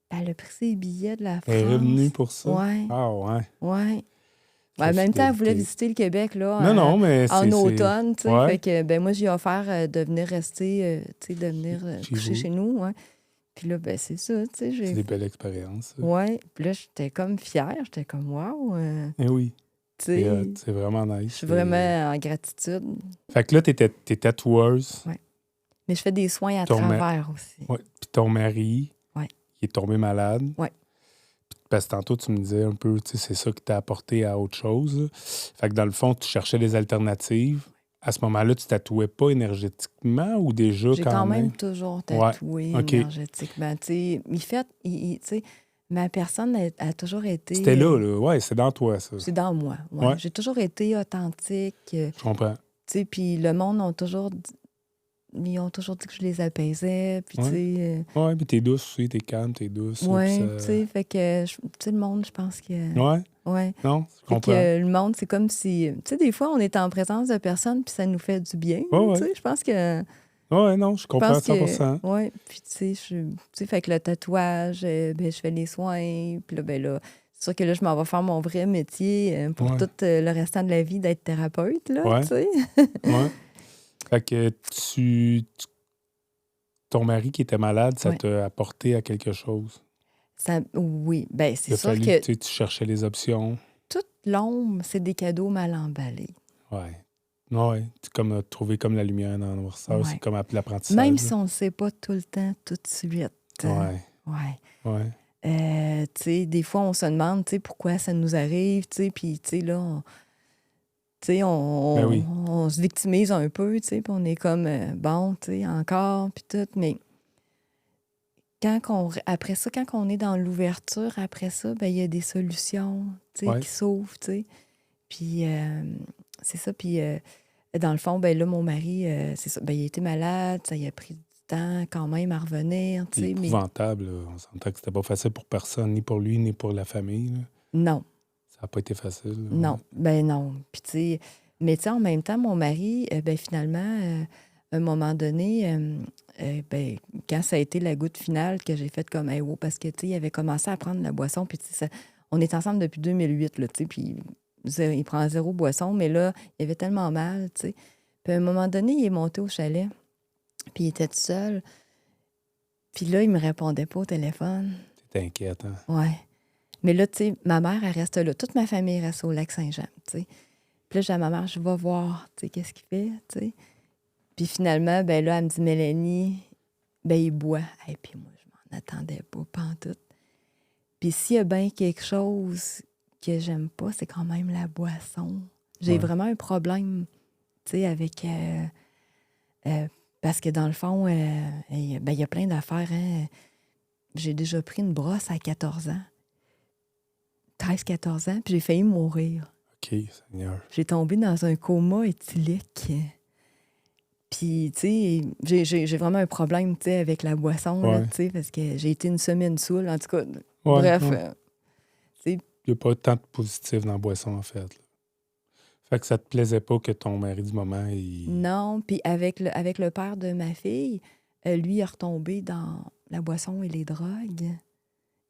Puis elle a pris ses billets de la Elle est revenue France. pour ça? Ouais, Ah ouais. ouais. Ouais, en Quelle même temps, elle voulait fidélité. visiter le Québec Non, là, non, mais en c'est... automne, tu sais. Fait Ouais, que ben moi, j'ai offert de venir rester, tu sais, de venir chez coucher vous. chez nous, ouais. Puis là, ben c'est ça, tu sais, C'est des belles expériences, ça. ouais. Puis là, j'étais comme fière, j'étais comme wow, Eh oui, tu c'est hot, sais, c'est vraiment je nice. suis vraiment en gratitude. Fait que là, t'es tatoueuse. Ouais. Mais je fais des soins à Ton, ma- travers aussi. ouais. Puis ton mari, Ouais, il est tombé malade. ouais. Parce que tantôt, tu me disais un peu, tu sais, c'est ça qui t'a apporté à autre chose, là. Fait que dans le fond, tu cherchais des alternatives. À ce moment-là, tu tatouais pas énergétiquement ou déjà J'ai quand quand même même? toujours Ouais. tatoué OK. énergétiquement. Tu sais, tu sais, ma personne a toujours C'était été. là, là. Ouais, c'est dans toi, ça. C'est dans moi. Ouais. Ouais, J'ai toujours été authentique. je comprends. Tu sais, puis le monde ils ont toujours dit que je les apaisais. Puis, tu Ouais. sais, Ouais, puis t'es douce aussi, t'es calme, t'es douce. Là, puis ouais, tu ça... sais, fait que, tu sais, le monde, je pense que. Ouais, Ouais. non, je Fait comprends. que le monde, c'est comme si. Tu sais, des fois, on est en présence de personnes, puis ça nous fait du bien. Ouais, Là, tu ouais. sais, je pense que. Ouais, non, je Je comprends pense à que, 100%. ouais, puis tu sais, tu sais, fait que le tatouage, ben, je fais les soins, puis là, ben là, c'est sûr que là, je m'en vais faire mon vrai métier pour Ouais, tout le restant de la vie d'être thérapeute, là, ouais, tu sais. ouais. Fait que ton mari qui était malade, ça Ouais. t'a apporté à quelque chose? Oui, ben c'est Il a sûr fallu que que tu cherchais les options. toute l'ombre, c'est des cadeaux mal emballés. Ouais. Ouais. C'est comme trouver comme la lumière dans le noirceur. C'est Ouais. comme Même l'apprentissage. si on ne le sait pas tout le temps, tout de suite. Ouais. Ouais. Ouais. Tu sais, des fois, on se demande, tu sais, pourquoi ça nous arrive, tu sais, puis, tu sais, là, tu sais, Ben oui. on se victimise un peu, tu sais, puis on est comme, bon, tu sais, encore, puis tout, mais après ça, quand on est dans l'ouverture, après ça, ben il y a des solutions, tu sais, Ouais. qui s'ouvrent, tu sais. Puis, c'est ça, puis dans le fond, ben là, mon mari, c'est ça, ben il a été malade, ça il a pris du temps quand même à revenir, tu C'est sais, mais épouvantable. Là. On s'entend que c'était pas facile pour personne, ni pour lui, ni pour la famille. Là. non. Ça n'a pas été facile. Là. Non, Ouais. ben non. Puis tu sais, mais tu sais, en même temps, mon mari, ben finalement, à un moment donné, ben, quand ça a été la goutte finale que j'ai faite comme wow, parce que tu sais, il avait commencé à prendre la boisson, puis tu sais, on est ensemble depuis 2008, là, tu sais, puis il prend 0 boisson, mais là, il avait tellement mal, tu sais. Puis à un moment donné, il est monté au chalet, puis il était tout seul, puis là, il me répondait pas au téléphone. T'es inquiète, hein? Ouais. Mais là, tu sais, ma mère, elle reste là. Toute ma famille reste au Lac-Saint-Jean, tu sais. Puis là, j'ai à ma mère, je vais voir, tu sais, qu'est-ce qu'il fait, tu sais. Puis finalement, ben là, elle me dit, Mélanie, ben il boit. Et puis moi, je m'en attendais pas, pantoute. Puis s'il y a bien quelque chose que j'aime pas, c'est quand même la boisson. J'ai Ouais. vraiment un problème, tu sais, avec... parce que dans le fond, ben, il y a plein d'affaires, hein. J'ai déjà pris une brosse à 14 ans. 13-14 ans, puis j'ai failli mourir. OK, Seigneur. J'ai tombé dans un coma éthylique. Puis, tu sais, j'ai vraiment un problème, tu sais, avec la boisson, là, Ouais. tu sais, parce que j'ai été une semaine saoule, en tout cas. Ouais, Bref, ouais. Il n'y a pas tant de positif dans la boisson, en fait. Là. Fait que ça te plaisait pas que ton mari du moment, il... non. Puis avec le père de ma fille, lui est retombé dans la boisson et les drogues.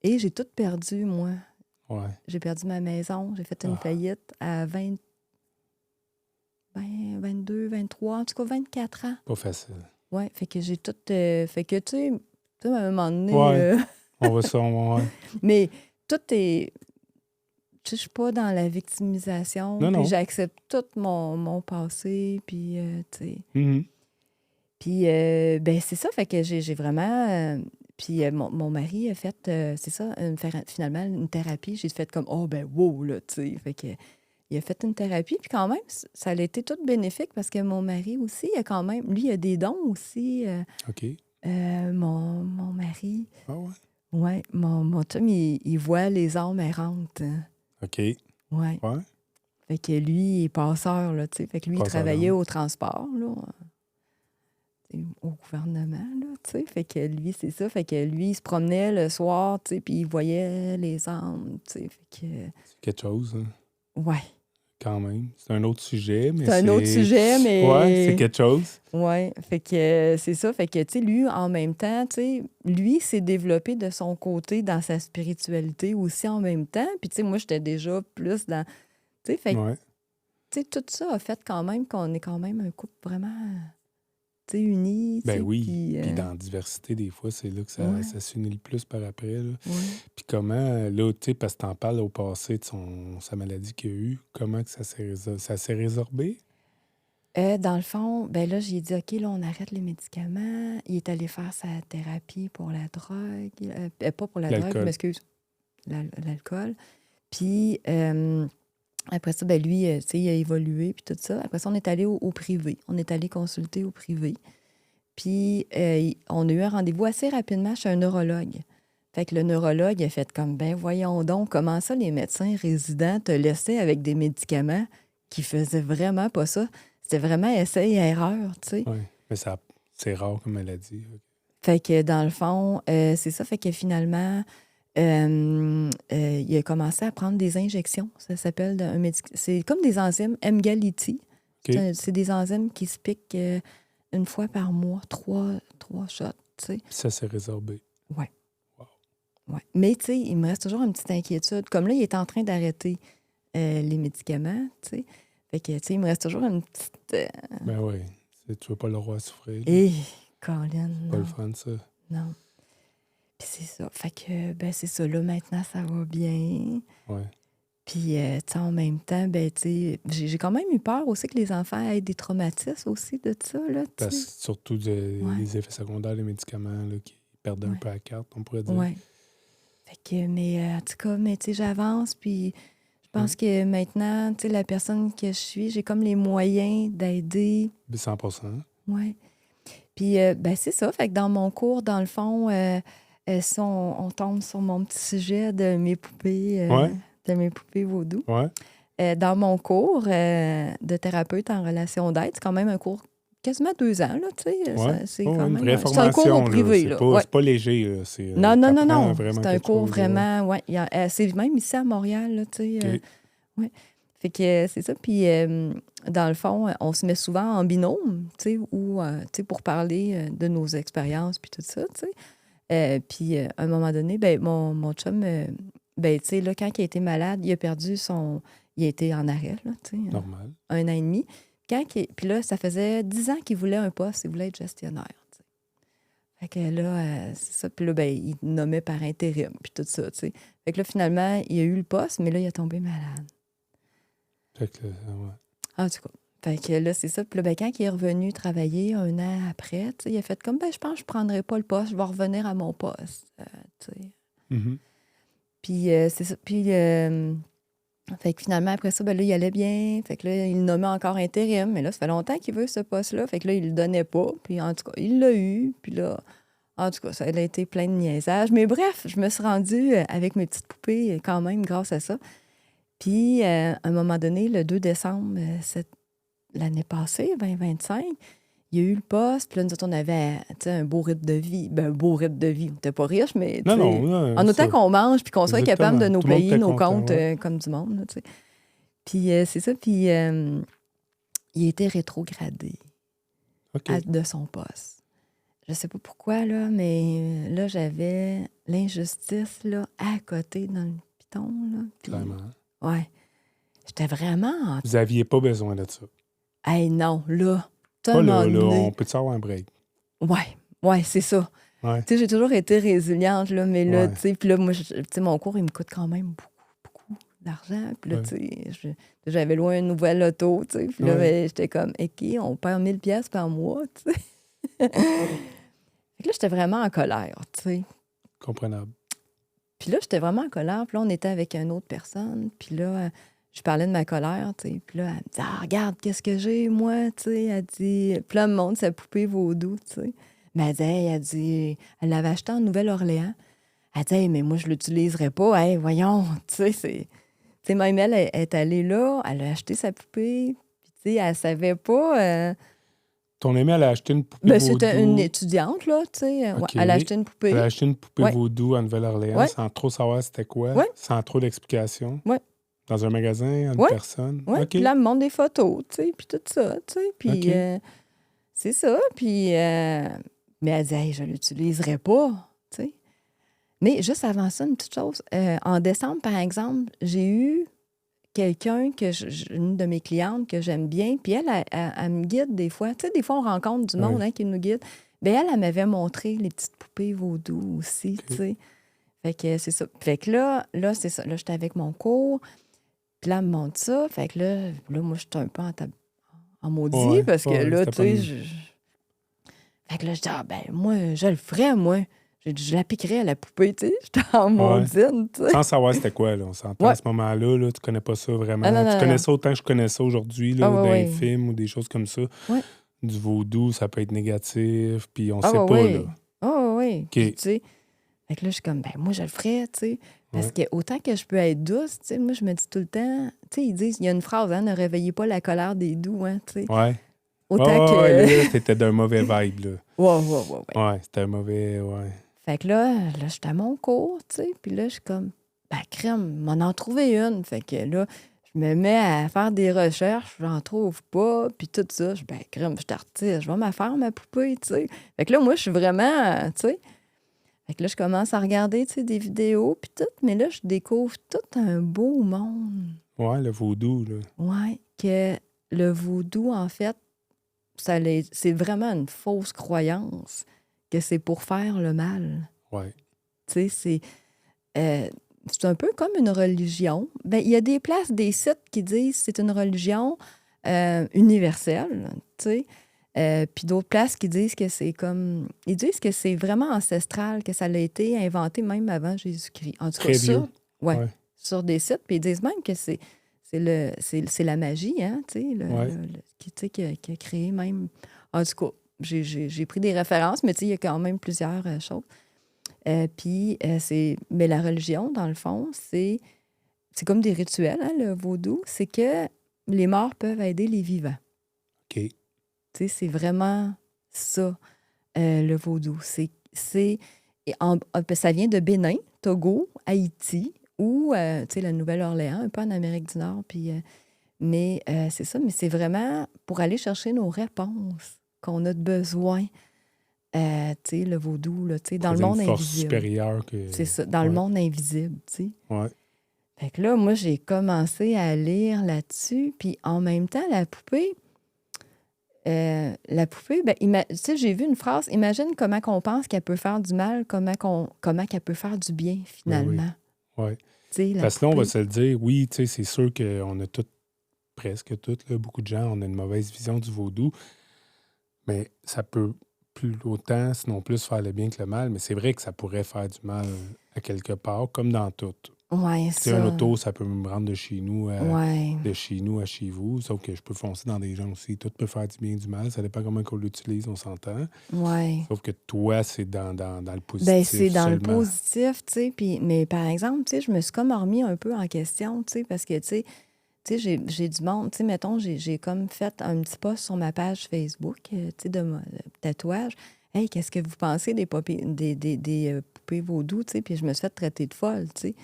Et j'ai tout perdu, moi. Ouais. J'ai perdu ma maison, j'ai fait une faillite à 22, 23, en tout cas 24 ans. Pas facile. Ouais, fait que j'ai tout... fait que, tu sais, à un moment donné... Ouais. On va ça, ouais. Mais tout est... Tu sais, je suis pas dans la victimisation, Non, puis non. j'accepte tout mon passé, puis, tu sais... Mhm. Puis, ben c'est ça, fait que j'ai vraiment... puis mon mari a fait, c'est ça, finalement, une thérapie. J'ai fait comme, oh, ben wow, là, tu sais. Fait que il a fait une thérapie, puis quand même, ça a été tout bénéfique parce que mon mari aussi, il a quand même... Lui, il a des dons aussi. OK. Mon mari... Ah ouais? Ouais, mon chum, il voit les âmes errantes. OK. Ouais. Ouais. Fait que lui, il est passeur, là, tu sais. Fait que lui, il Passeur travaillait d'âme. au transport, là, au gouvernement, là, tu sais. Fait que lui, c'est ça. Fait que lui, il se promenait le soir, tu sais, puis il voyait les âmes, tu sais. Fait que... C'est quelque chose, hein, Ouais. quand même. C'est un autre sujet, mais C'est un autre sujet, mais... Ouais, c'est quelque chose. Ouais, fait que c'est ça. Fait que, tu sais, lui, en même temps, tu sais, lui s'est développé de son côté dans sa spiritualité aussi en même temps. Puis, tu sais, moi, j'étais déjà plus dans... Tu sais, fait que, Ouais. tu sais, tout ça a fait quand même qu'on est quand même un couple vraiment, tu sais, unis, tu Ben sais, oui. puis... Puis dans la diversité, des fois, c'est là que ça, ouais. ça s'unit le plus par après. Là. Ouais. Puis comment, là, tu sais, parce que t'en parles au passé de sa maladie qu'il a eue, comment que ça s'est résorbé? Dans le fond, ben là, j'ai dit, OK, là, on arrête les médicaments. Il est allé faire sa thérapie pour la drogue. Pas pour la drogue, je L'alcool. m'excuse. L'alcool. Puis, après ça, ben lui, tu sais, il a évolué, puis tout ça. Après ça, on est allé au privé. On est allé consulter au privé. Puis, on a eu un rendez-vous assez rapidement chez un neurologue. Fait que le neurologue a fait comme, ben voyons donc, comment ça, les médecins résidents te laissaient avec des médicaments qui faisaient vraiment pas ça. C'était vraiment essai et erreur, tu sais. Oui, mais c'est rare comme maladie. Fait que dans le fond, c'est ça. Fait que finalement, il a commencé à prendre des injections. Ça s'appelle c'est comme des enzymes Emgality. OK. C'est des enzymes qui se piquent une fois par mois, trois shots, tu sais. Puis ça s'est résorbé. Ouais. Wow. Ouais. Mais tu sais, il me reste toujours une petite inquiétude. Comme là, il est en train d'arrêter les médicaments, tu sais. Fait que, tu sais, il me reste toujours une petite... Ben oui. Tu veux pas le roi souffrir. Là. Et Colin, C'est pas le non, fun, ça. non. Puis c'est ça. Fait que, ben, c'est ça. Là, maintenant, ça va bien. Ouais. Puis, tu sais, en même temps, ben, tu sais, j'ai quand même eu peur aussi que les enfants aient des traumatismes aussi de ça, là, tu Parce sais. que surtout Ouais, les effets secondaires des médicaments là, qui perdent un ouais, peu la carte, on pourrait dire. ouais. Fait que, mais en tout cas, mais tu sais, j'avance, puis je Ouais. pense que maintenant, tu sais, la personne que je suis, j'ai comme les moyens d'aider. 100%. Ouais. Puis, ben, c'est ça. Fait que dans mon cours, dans le fond, si on tombe sur mon petit sujet Ouais, de mes poupées vaudou. ouais. Dans mon cours de thérapeute en relation d'aide, c'est quand même un cours quasiment 2 ans, là, tu sais. Ouais. C'est Oh, quand une même. vraie C'est un cours au formation, là. privé, là. Ouais. C'est pas léger, là. C'est, Non, non, non, t'apprends non. vraiment C'est un quelque cours chose, là, ouais. vraiment. Ouais, c'est même ici à Montréal, là, tu sais. OK. Ouais. Fait que c'est ça. Puis, dans le fond, on se met souvent en binôme, tu sais, ou, tu sais, pour parler de nos expériences, puis tout ça, tu sais. Puis, à un moment donné, ben, mon chum, ben, tu sais, là, quand il a été malade, il a perdu son. Il a été en arrêt, là, tu sais, Normal. 1 an et demi. Puis là, ça faisait 10 ans qu'il voulait un poste, il voulait être gestionnaire, tu sais. Fait que là, c'est ça. Puis là, ben, il nommait par intérim, puis tout ça, tu sais. Fait que là, finalement, il a eu le poste, mais là, il est tombé malade. Fait que, ouais. En tout cas. Fait que là, c'est ça. Puis là, ben, quand il est revenu travailler 1 an après, tu sais, il a fait comme, ben, je pense que je ne prendrai pas le poste, je vais revenir à mon poste, tu sais. Mhm. Puis, c'est ça. Puis, fait que finalement, après ça, ben là, il allait bien. Fait que là, il le nommait encore intérim. Mais là, ça fait longtemps qu'il veut ce poste-là. Fait que là, il le donnait pas. Puis, en tout cas, il l'a eu. Puis là, en tout cas, ça a été plein de niaisages. Mais bref, je me suis rendue avec mes petites poupées quand même grâce à ça. Puis, à un moment donné, le 2 décembre, l'année passée, 2025, il y a eu le poste. Puis là, nous autres, on avait tu sais, un beau rythme de vie. Ben, un beau rythme de vie. On n'était pas riches, mais tu Non, non, sais, non, en autant ça. qu'on mange puis qu'on soit capable de Exactement. nous Tout le monde payer était nos content, comptes ouais. comme du monde, là, tu sais. Puis c'est ça. Puis il a été rétrogradé OK. de son poste. Je sais pas pourquoi, là, mais là, j'avais l'injustice là, à côté dans le piton. Là, puis, Clairement. ouais. J'étais vraiment en. Vous aviez pas besoin de ça. Hey, non, là, t'as Pas un là, moment donné. on peut-tu avoir un break? Ouais, c'est ça. Ouais. Tu sais, j'ai toujours été résiliente, là, mais là, Ouais. tu sais, puis là, moi, tu sais, mon cours, il me coûte quand même beaucoup d'argent. Puis là, Ouais. tu sais, j'avais loin une nouvelle auto, tu sais. Puis là, Ouais. ben, j'étais comme, OK, on perd 1000$ par mois, tu sais. Fait que là, j'étais vraiment en colère, tu sais. Comprenable. Puis là, j'étais vraiment en colère. Puis là, on était avec une autre personne. Puis là, je parlais de ma colère, tu sais. Puis là, elle me dit, ah, regarde, qu'est-ce que j'ai, moi, tu sais. Elle dit, puis là, elle me montre sa poupée vaudou, tu sais. Mais elle dit, hey, elle l'avait acheté en Nouvelle-Orléans. Elle dit, hey, mais moi, je l'utiliserais pas. Hey, voyons, tu sais, c'est. Tu sais, même elle est allée là, elle a acheté sa poupée. Puis, tu sais, elle savait pas. Ton amie, elle a acheté une poupée Ben, c'était une vaudou. étudiante, là, tu sais. Ouais, OK. elle a acheté une Elle a poupée. acheté une poupée Ouais. vaudou en Nouvelle-Orléans Ouais. sans trop savoir c'était quoi, Ouais. sans trop d'explications. Ouais. Dans un magasin, à une Ouais. personne. Oui, OK. puis là, elle me montre des photos, tu sais, puis tout ça, tu sais. Puis OK. c'est ça. Puis, mais elle dit, hey, je ne l'utiliserai pas, tu sais. Mais juste avant ça, une petite chose. En décembre, par exemple, j'ai eu quelqu'un, une de mes clientes que j'aime bien, puis elle me guide des fois. Tu sais, des fois, on rencontre du monde Ouais. hein, qui nous guide. Bien, elle m'avait montré les petites poupées vaudou aussi, OK. tu sais. Fait que c'est ça. Fait que là c'est ça. Là, j'étais avec mon cours. Puis là, elle me montre ça. Fait que là moi, j'étais un peu en maudit Ouais. parce que Ouais, là, c'était tu pas sais, une- Fait que là, je dis, ah ben, moi, je le ferais, moi. Je la piquerais à la poupée, tu sais. J'étais en Ouais. maudine, tu sais. Sans savoir c'était quoi, là. On s'entend Ouais. à ce moment-là, là, tu connais pas ça vraiment. Ah non, non, Tu non, connais non. ça autant que je connais ça aujourd'hui, là, Ah ouais, dans les ouais. films ou des choses comme ça. Ouais. Du vaudou, ça peut être négatif, puis on Ah sait ouais, pas, ouais. là. Ah ouais, ouais. Puis, OK. tu sais, fait que là, je suis comme, ben, moi, je le ferais, tu sais. Parce Ouais. que autant que je peux être douce, tu sais, moi, je me dis tout le temps, tu sais, ils disent, il y a une phrase, hein, ne réveillez pas la colère des doux, hein, tu sais. Ouais. Autant que. Ouais, là, t'étais d'un mauvais vibe, là. Ouais. Ouais, c'était un mauvais, ouais. Fait que là, j'étais à mon cours, tu sais, puis là, je suis comme, ben, crème, m'en en trouver une. Fait que là, je me mets à faire des recherches, j'en trouve pas, puis tout ça. Je dis, ben, crème, je suis artiste, je vais m'en faire ma poupée, tu sais. Fait que là, moi, je suis vraiment, tu sais. Fait que là, je commence à regarder, tu sais, des vidéos, puis tout, mais là, je découvre tout un beau monde. Ouais, le vaudou, là. Ouais, que le vaudou, en fait, c'est vraiment une fausse croyance que c'est pour faire le mal. Ouais. Tu sais, c'est un peu comme une religion. Ben, il y a des places, des sites qui disent que c'est une religion universelle, tu sais. Puis d'autres places qui disent que c'est comme... Ils disent que c'est vraiment ancestral, que ça a été inventé même avant Jésus-Christ. En tout cas, Très vieux. Ouais. sur des sites. Puis ils disent même que c'est la magie, hein, tu sais, Ouais. qui a créé même... En tout cas, j'ai pris des références, mais tu sais, il y a quand même plusieurs choses. Mais la religion, dans le fond, c'est comme des rituels, hein, le vaudou. C'est que les morts peuvent aider les vivants. OK. Tu sais, c'est vraiment ça, le vaudou. Ça vient de Bénin, Togo, Haïti ou, tu sais, la Nouvelle-Orléans, un peu en Amérique du Nord. Mais c'est ça, mais c'est vraiment pour aller chercher nos réponses qu'on a de besoin. Tu sais, le vaudou, là, tu sais, dans le monde une force invisible. supérieure que... C'est ça, dans le monde invisible, tu sais. Ouais. Fait que là, moi, j'ai commencé à lire là-dessus, puis en même temps, la poupée, ben, tu sais, j'ai vu une phrase, imagine comment qu'on pense qu'elle peut faire du mal, comment qu'elle peut faire du bien, finalement. Oui. Ouais. Tu sais, Parce que là, on va se le dire, oui, tu sais, c'est sûr qu'on a presque toutes, là, beaucoup de gens, on a une mauvaise vision du vaudou, mais ça peut plus autant, sinon plus, faire le bien que le mal, mais c'est vrai que ça pourrait faire du mal à quelque part, comme dans tout. Ouais, Tu sais, un ça. auto, ça peut me rendre de chez nous Ouais. à chez vous, sauf que je peux foncer dans des gens aussi. Tout peut faire du bien et du mal, ça dépend comment on l'utilise, on s'entend. Ouais. Sauf que toi, c'est dans le positif Ben, c'est dans le seulement. positif, tu sais. Mais par exemple, tu sais, je me suis comme remis un peu en question, tu sais, parce que, tu sais, j'ai du monde, tu sais, mettons, j'ai comme fait un petit post sur ma page Facebook, tu sais, de tatouage. Hey, qu'est-ce que vous pensez des poupées vaudou, tu sais? Puis je me suis fait traiter de folle, tu sais.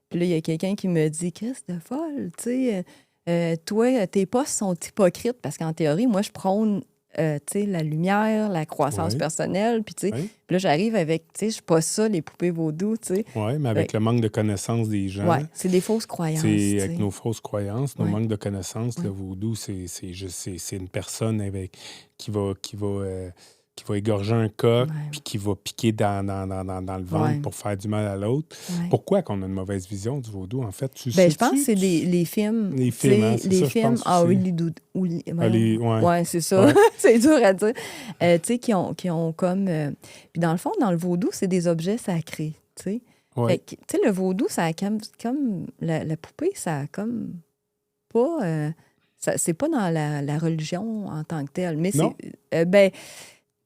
Puis là, il y a quelqu'un qui me dit, Chris, de folle, tu sais, toi, tes posts sont hypocrites parce qu'en théorie, moi, je prône, tu sais, la lumière, la croissance Oui. personnelle, puis tu sais, Oui. puis là, j'arrive avec, tu sais, je suis pas ça, les poupées vaudou, tu sais. Oui, mais avec le manque de connaissances des gens, Ouais, c'est des fausses croyances, c'est tu avec sais. nos fausses croyances, nos Ouais. manques de connaissances, le Ouais. vaudou, c'est une personne qui va égorger un coq, Ouais. puis qui va piquer dans le ventre Ouais. pour faire du mal à l'autre. Ouais. Pourquoi qu'on a une mauvaise vision du vaudou, en fait? Tu Ben, je pense sais-tu? que c'est les films. Les Tu films, hein, sais, c'est les ça, je films pense à aussi. Hollywood. Ouais. Ouais, c'est ça. Ouais. C'est dur à dire. Tu sais, qui ont comme. Puis dans le fond, dans le vaudou, c'est des objets sacrés. Tu sais. Ouais. Fait que, tu sais, le vaudou, ça a comme la poupée, ça a comme pas. C'est pas dans la religion en tant que telle. Mais Non. c'est. Ben,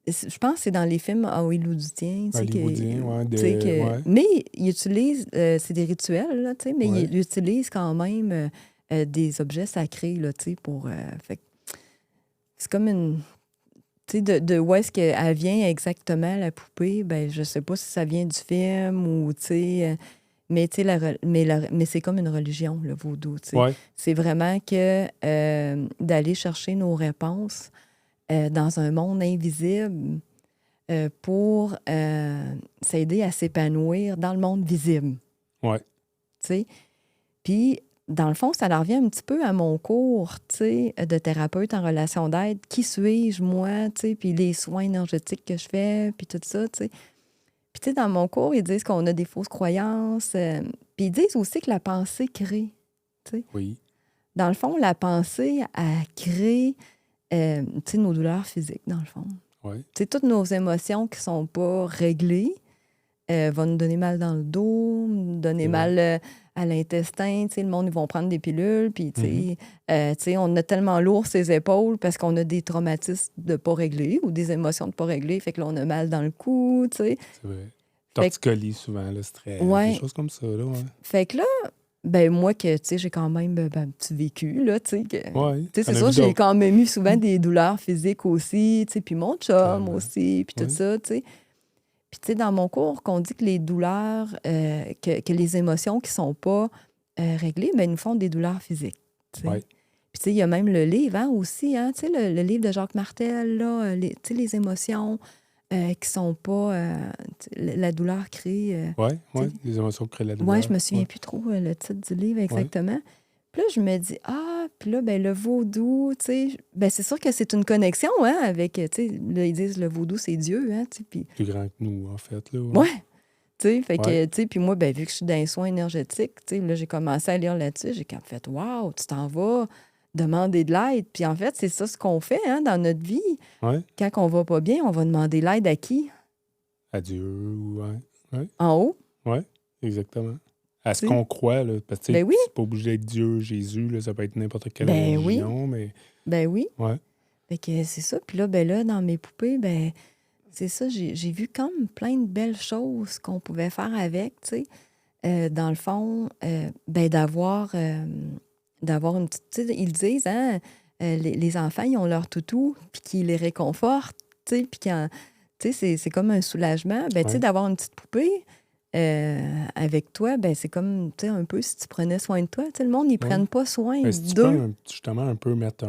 je pense que c'est dans les films hollywoodiens. Tu sais, Hollywoodien, ouais, tu sais, ouais. mais ils utilisent, c'est des rituels, là, tu sais, mais Ouais. ils utilisent quand même des objets sacrés, là, tu sais, pour... fait que c'est comme une... Tu sais, de où est-ce qu'elle vient exactement, la poupée, ben je sais pas si ça vient du film ou, tu sais... mais, tu sais, mais c'est comme une religion, le vaudou, tu sais. Ouais. C'est vraiment que d'aller chercher nos réponses dans un monde invisible pour s'aider à s'épanouir dans le monde visible. Ouais. Tu sais. Puis, dans le fond, ça en revient un petit peu à mon cours, tu sais, de thérapeute en relation d'aide. Qui suis-je, moi, tu sais, puis les soins énergétiques que je fais, puis tout ça, tu sais. Puis, tu sais, dans mon cours, ils disent qu'on a des fausses croyances. Puis, ils disent aussi que la pensée crée, tu sais. Oui. Dans le fond, la pensée, elle crée, tu sais, nos douleurs physiques, dans le fond. Ouais. Tu sais, toutes nos émotions qui ne sont pas réglées vont nous donner mal dans le dos, nous donner mal à l'intestin. Tu sais, le monde, ils vont prendre des pilules. Puis, tu sais, on a tellement lourd ses épaules parce qu'on a des traumatismes de pas réglés ou des émotions de pas réglées. Fait que là, on a mal dans le cou, tu sais. C'est vrai. Torticolis, souvent, le stress, Ouais. des choses comme ça, là, ouais. Fait que là, ben moi, que, tu sais, j'ai quand même un petit vécu, là, tu sais. Ouais. Tu sais, c'est T'en as ça, vu j'ai d'autres. quand même eu souvent des douleurs physiques aussi, tu sais, puis mon chum Tellement. aussi, puis tout Ouais. ça, tu sais. Puis, tu sais, dans mon cours, qu'on dit que les douleurs, que les émotions qui sont pas réglées, ben, nous font des douleurs physiques, tu sais. Ouais. Puis, tu sais, il y a même le livre, hein, aussi, hein, tu sais, le livre de Jacques Martel, là, tu sais, les émotions qui sont pas... la douleur crée... Ouais, tu sais. les émotions créent la douleur. Ouais, je me souviens plus trop le titre du livre exactement. Puis là, je me dis, Puis là, ben, le vaudou, tu sais, ben, c'est sûr que c'est une connexion, hein, avec, tu sais, là, ils disent le vaudou, c'est Dieu, hein, tu sais, puis... Plus grand que nous, en fait, là. Ouais, tu sais, fait Ouais. que, tu sais, puis moi, ben, vu que je suis dans les soins énergétiques, tu sais, là, j'ai commencé à lire là-dessus, j'ai comme fait, waouh, tu t'en vas demander de l'aide. Puis en fait, c'est ça ce qu'on fait, hein, dans notre vie. Ouais. Quand on va pas bien, on va demander l'aide à qui? À Dieu, ouais. Ouais. En haut, Ouais, exactement. À ce tu sais. qu'on croit, là. Parce que tu sais, Ben oui, c'est pas obligé d'être Dieu, Jésus, là, ça peut être n'importe quelle ben oui, religion, mais ben oui. ouais. Fait que c'est ça. Puis là, ben là, dans mes poupées, ben c'est ça, j'ai vu comme plein de belles choses qu'on pouvait faire avec, tu sais. Dans le fond, ben d'avoir une petite... Tu sais, ils disent, hein, les enfants, ils ont leur toutou, puis qui les réconforte, tu sais, puis quand... Tu sais, c'est comme un soulagement. Ben, tu sais, Ouais. d'avoir une petite poupée avec toi, ben c'est comme, tu sais, un peu si tu prenais soin de toi. Tu sais, le monde, ils Ouais. prennent pas soin Mais si tu peux d'eux. justement un peu mettre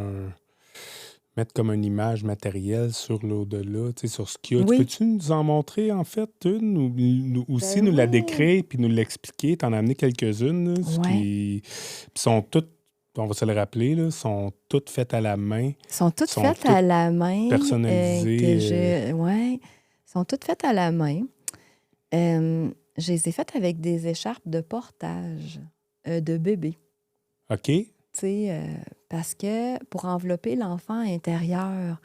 comme une image matérielle sur l'au-delà, tu sais, sur ce qu'il y a. Tu Oui. peux-tu nous en montrer, en fait, une, ou aussi Ben nous la oui. décrire puis nous l'expliquer? T'en as amené quelques-unes, là, Ouais. puis sont toutes, on va se le rappeler, là, sont toutes faites à la main, Sont toutes sont faites toutes à la main. Que personnalisées. je... Ouais. Sont toutes faites à la main. Je les ai faites avec des écharpes de portage de bébé. OK? Tu sais, parce que pour envelopper l'enfant intérieur,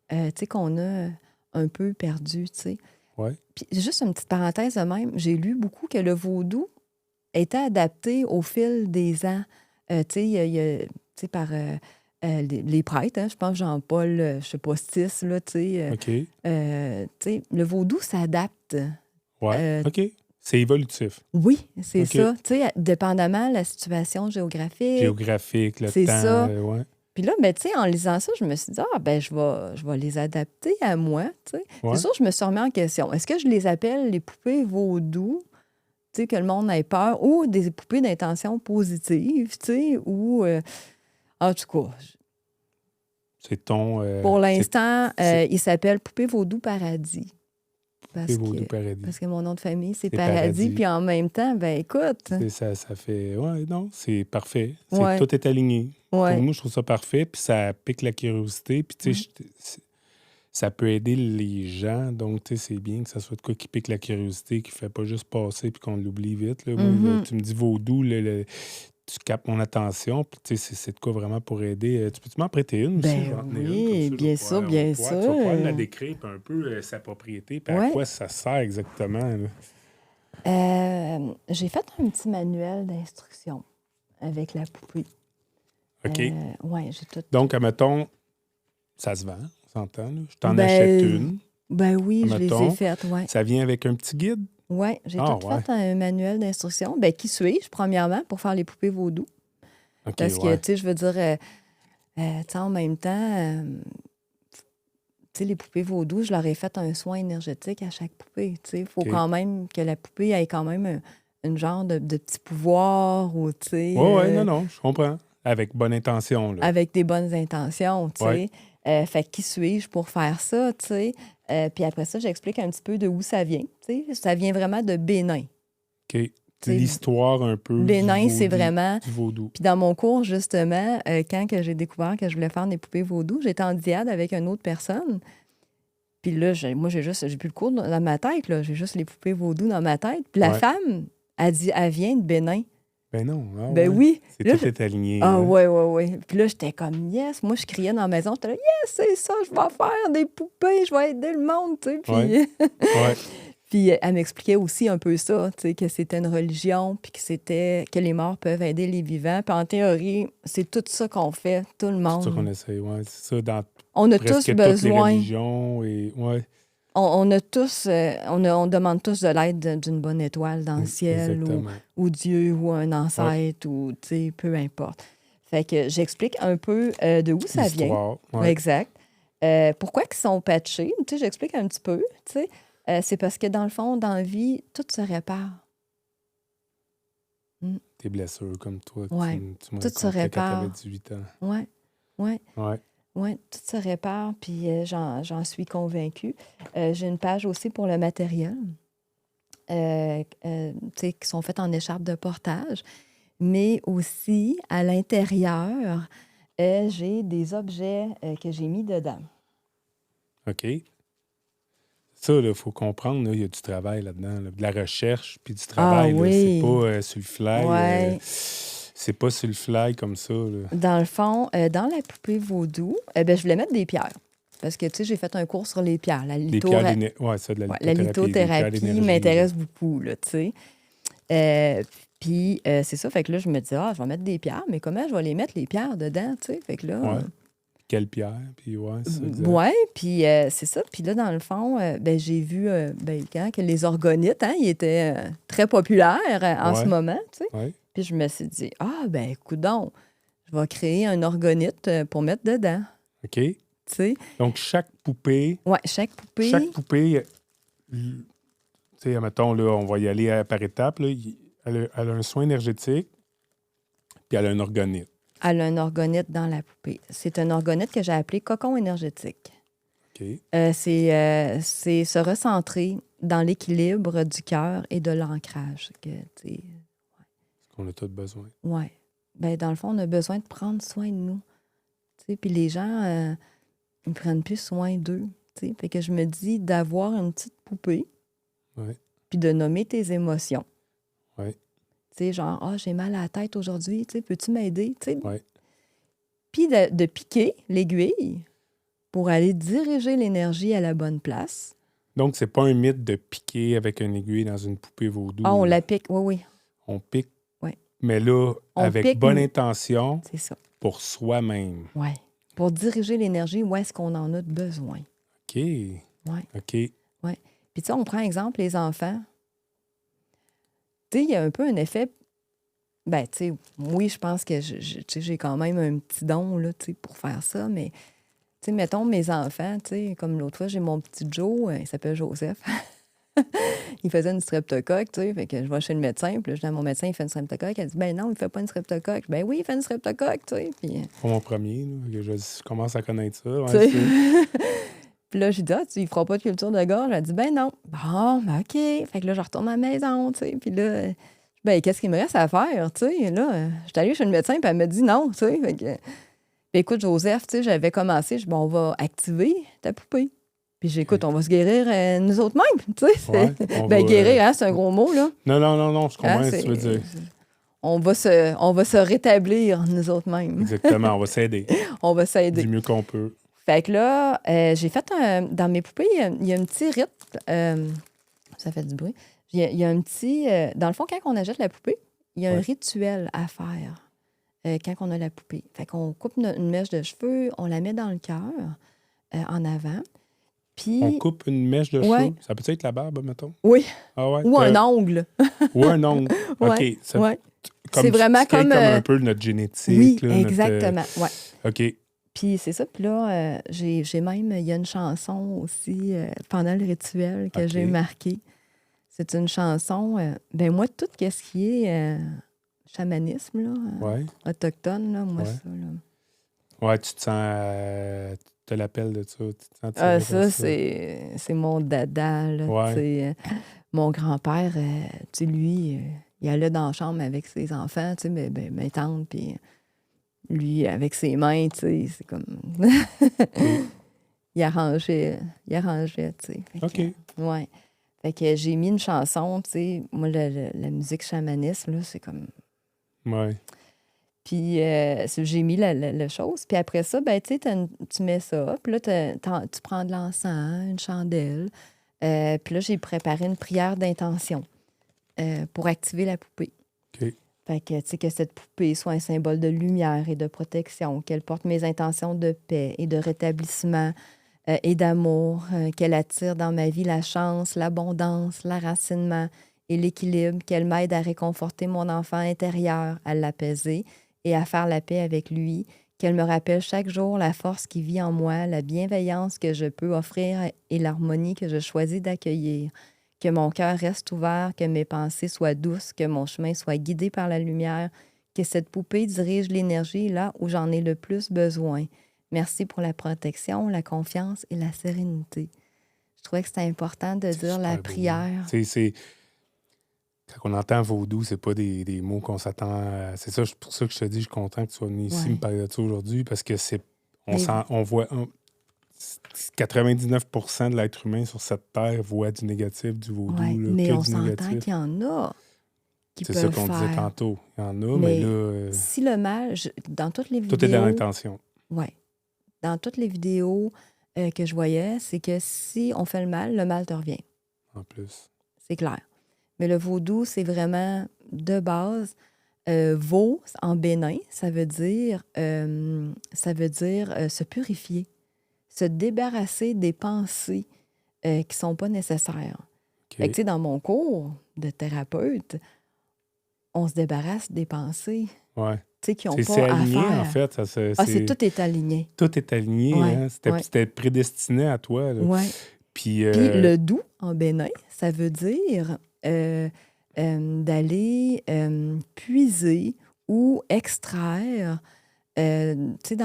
tu sais, qu'on a un peu perdu, tu sais. Ouais. Puis juste une petite parenthèse de même, j'ai lu beaucoup que le vaudou était adapté au fil des ans. Tu sais, tu sais, par les prêtres, hein, je pense Jean-Paul, je sais pas, 6, là, tu sais. OK. Tu sais, le vaudou s'adapte. Ouais. Euh, OK. C'est évolutif. oui, c'est OK. ça. Tu sais, dépendamment de la situation géographique, Géographique, le c'est temps, ça. ouais. Puis là, ben, tu sais, en lisant ça, je me suis dit, ah, ben, je vais les adapter à moi, tu sais. C'est Ouais. sûr, je me suis remis en question. Est-ce que je les appelle les poupées vaudou, tu sais, que le monde ait peur, ou des poupées d'intention positive, tu sais, ou... en tout cas, C'est ton. pour C'est l'instant, c'est il s'appelle Poupée Vaudou Paradis. Poupée Vaudou Paradis. Parce que mon nom de famille, c'est C'est Paradis. Paradis. Puis en même temps, ben écoute, Ça fait. Ouais, non, c'est parfait. ouais, Tout est aligné. Pour ouais, moi, je trouve ça parfait. Puis ça pique la curiosité. Puis, tu sais, ça peut aider les gens. Donc, tu sais, c'est bien que ça soit de quoi qui pique la curiosité, qui fait pas juste passer puis qu'on l'oublie vite. Là. Moi, là, mhm. tu me dis vaudou, tu captes mon attention. Puis, tu sais, c'est de quoi vraiment pour aider. Tu peux-tu m'en prêter une aussi? Je vais en Ben tenir une. Comme oui, ça, bien sûr, bien tu vas pouvoir me la sûr. décrire, puis un peu sa propriété, puis à Ouais. quoi ça sert exactement. Là. J'ai fait un petit manuel d'instruction avec la poupée. OK. Ouais, j'ai tout. Donc, admettons, ça se vend, on s'entend. Là. Je t'en achète une. Ben oui, je les ai Admettons, faites, ouais. ça vient avec un petit guide. Ouais, j'ai Ah, tout ouais. fait un manuel d'instruction. Ben, qui suis-je, premièrement, pour faire les poupées vaudou? OK, Parce que, ouais. tu sais, je veux dire, tu sais, en même temps, tu sais, les poupées vaudou, je leur ai fait un soin énergétique à chaque poupée. Tu sais, il faut OK. quand même que la poupée ait quand même une genre de petit pouvoir ou, tu sais, Ouais, non, je comprends. Avec bonne intention, là. avec des bonnes intentions, tu Ouais. sais. Fait que qui suis-je pour faire ça, tu sais? Puis après ça, j'explique un petit peu de où ça vient. Tu sais, ça vient vraiment de Bénin. OK. T'sais, L'histoire un peu Bénin, c'est vraiment... du vaudou. Puis dans mon cours, justement, quand que j'ai découvert que je voulais faire des poupées vaudou, j'étais en diade avec une autre personne. Puis là, moi, j'ai plus le cours dans ma tête, là. J'ai juste les poupées vaudou dans ma tête. Puis la Ouais. femme, elle dit, elle vient de Bénin. Ben non. Ah, Ben ouais. oui. C'est Là, tout est aligné. ah hein. ouais. Puis là, j'étais comme, yes. Moi, je criais dans la maison. J'étais là, yes, c'est ça, je vais faire des poupées, je vais aider le monde, tu sais. Puis, Ouais. Ouais. puis elle m'expliquait aussi un peu ça, tu sais, que c'était une religion, puis que les morts peuvent aider les vivants. Puis en théorie, c'est tout ça qu'on fait, tout le C'est ça qu'on monde. essaie. Ouais. C'est ça dans On a presque tous toutes les besoin. religions. Et... Ouais. On a tous, on demande tous de l'aide d'une bonne étoile dans le ciel Exactement. ou Dieu ou un ancêtre ou, tu sais, peu importe. Fait que j'explique un peu de où ça vient. L'histoire. Ouais. Exact. Pourquoi ils sont patchés? Tu sais, j'explique un petit peu. Tu sais. C'est parce que dans le fond, dans la vie, tout se répare. Tes blessures comme toi. Ouais. Tu m'as Tout se raconté quand tu avais répare. 18 ans. Ouais. Ouais. Oui, tout se répare, puis j'en suis convaincue. J'ai une page aussi pour le matériel, tu sais, qui sont faites en écharpe de portage, mais aussi à l'intérieur, J'ai des objets que j'ai mis dedans. OK. Ça, il faut comprendre, il y a du travail là-dedans, là, de la recherche, puis du Ah travail. Là, c'est oui, pas sur le fly. ouais. C'est pas sur le fly comme ça. Là. Dans le fond, dans la poupée vaudou, je voulais mettre des pierres. Parce que, tu sais, j'ai fait un cours sur les pierres. Des pierres d'énergie. Ouais, ça, de la Ouais, la lithothérapie. Des pierres lithothérapie d'énergie. m'intéresse beaucoup, là, tu sais. Puis, c'est ça, fait que là, je me dis, je vais mettre des pierres, mais comment je vais les mettre, les pierres, dedans, tu sais? Fait que là... Ouais. Quelle pierre? Puis, ouais, c'est exact. Ouais, puis c'est ça. Puis là, dans le fond, j'ai vu que les orgonites, ils étaient très populaires en ce Ouais. moment, tu sais. Ouais. Puis je me suis dit, coudonc, je vais créer un orgonite pour mettre dedans, OK. tu sais. Donc, chaque poupée, Ouais, chaque poupée, tu sais, mettons, là, on va y aller par étapes. Là, elle a un soin énergétique, puis elle a un orgonite. elle a un orgonite dans la poupée. C'est un orgonite que j'ai appelé cocon énergétique. OK. C'est se recentrer dans l'équilibre du cœur et de l'ancrage. Ce qu'on a tous besoin. Oui. Ben, dans le fond, on a besoin de prendre soin de nous. Puis les gens, ils ne prennent plus soin d'eux. T'sais. Fait que je me dis d'avoir une petite poupée, Ouais. puis de nommer tes émotions. Ouais. Tu sais, genre, j'ai mal à la tête aujourd'hui, peux-tu m'aider? Ouais. Puis de piquer l'aiguille pour aller diriger l'énergie à la bonne place. Donc, c'est pas un mythe de piquer avec une aiguille dans une poupée vaudou. On là. la pique, oui. On pique. Ouais. Mais là, avec pique, bonne intention c'est ça. pour soi-même. Oui. Pour diriger l'énergie, où est-ce qu'on en a besoin? OK. Oui. OK. Oui. Puis, tu sais, on prend exemple les enfants. Tu sais, il y a un peu un effet. Ben, tu sais, oui, je pense que j'ai quand même un petit don, là, tu sais, pour faire ça, mais, tu sais, mettons mes enfants, tu sais, comme l'autre fois, j'ai mon petit Joe, il s'appelle Joseph. Il faisait une streptocoque, tu sais, fait que je vais chez le médecin, puis là, je dis à mon médecin, il fait une streptocoque. Elle dit, ben non, il fait pas une streptocoque. Ben oui, il fait une streptocoque, tu sais, puis... Pas mon premier, là, que je commence à connaître ça. Ouais, Tu sais. c'est... Puis là, j'ai dit, il fera pas de culture de gorge. Elle dit, ben non. Bon, ben OK. Fait que là, je retourne à la maison, tu sais, puis là... Ben, qu'est-ce qu'il me reste à faire, tu sais? Là, j'étais allée chez le médecin, puis elle m'a dit non, tu sais. Fait que, ben, écoute, Joseph, tu sais, j'avais commencé, je dis, bon, on va activer ta poupée. Puis j'écoute, on va se guérir nous autres mêmes, tu sais. Ouais, guérir, c'est un gros mot, là. Non, je comprends ce que tu veux dire. On va se rétablir nous autres mêmes. Exactement, on va s'aider. On va s'aider. Du mieux qu'on peut. Fait que là, j'ai fait dans mes poupées, il y a un petit rythme. Ça fait du bruit. Il y a un petit... dans le fond, quand on achète la poupée, il y a un rituel à faire quand on a la poupée. Fait qu'on coupe une mèche de cheveux, on la met dans le cœur, en avant. Puis... On coupe une mèche de cheveux. Ça peut être la barbe, mettons? Oui. Ah ouais? Ou un ongle. Ou un ongle. OK. C'est vraiment comme un peu notre génétique. Oui, là, exactement. Ouais. OK. Puis c'est ça. Puis là, j'ai même... Il y a une chanson aussi pendant le rituel que j'ai marquée. C'est une chanson... moi, tout ce qui est chamanisme, là, autochtone, là, moi, ça, là... Ouais, tu te sens... tu te l'appelles de ça. Tu te sens ça, c'est mon dada, là. Mon grand-père, lui, il allait dans la chambre avec ses enfants, mes tantes, puis lui, avec ses mains, c'est comme... il arrangeait, tu sais. OK. Ouais. Fait que j'ai mis une chanson, tu sais. Moi, la musique chamanisme, là, c'est comme... Ouais. Puis j'ai mis la chose. Puis après ça, ben, tu sais, tu mets ça. Puis là, tu prends de l'encens, une chandelle. Puis là, j'ai préparé une prière d'intention pour activer la poupée. OK. Fait que, tu sais, que cette poupée soit un symbole de lumière et de protection, qu'elle porte mes intentions de paix et de rétablissement et d'amour, qu'elle attire dans ma vie la chance, l'abondance, l'enracinement et l'équilibre, qu'elle m'aide à réconforter mon enfant intérieur, à l'apaiser et à faire la paix avec lui, qu'elle me rappelle chaque jour la force qui vit en moi, la bienveillance que je peux offrir et l'harmonie que je choisis d'accueillir, que mon cœur reste ouvert, que mes pensées soient douces, que mon chemin soit guidé par la lumière, que cette poupée dirige l'énergie là où j'en ai le plus besoin. Merci pour la protection, la confiance et la sérénité. Je trouvais que c'était important de dire la prière. Quand on entend vaudou, c'est pas des mots qu'on s'attend à. C'est ça, pour ça que je te dis, je suis content que tu sois venu ici me parler de ça aujourd'hui, parce que on voit 99% de l'être humain sur cette terre voit du négatif, du vaudou, Ouais, là, mais que on du s'entend négatif. qu'il y en a qui C'est ça peuvent qu'on disait faire. tantôt. Il y en a, mais là, Si le mal, dans toutes les tout est dans vidéos, l'intention. ouais, dans toutes les vidéos que je voyais, c'est que si on fait le mal te revient. En plus. C'est clair. Mais le vaudou, c'est vraiment de base. Vau, en bénin, ça veut dire se purifier, se débarrasser des pensées qui ne sont pas nécessaires. OK. Fait que, tu sais, dans mon cours de thérapeute, on se débarrasse des pensées Ouais. qui n'ont C'est pas à aligné, faire. en fait. Tout est aligné. Tout est aligné. Ouais, Hein? ouais. C'était prédestiné à toi. Là. Ouais. Puis, Puis le dou, en bénin, ça veut dire d'aller puiser ou extraire, tu sais,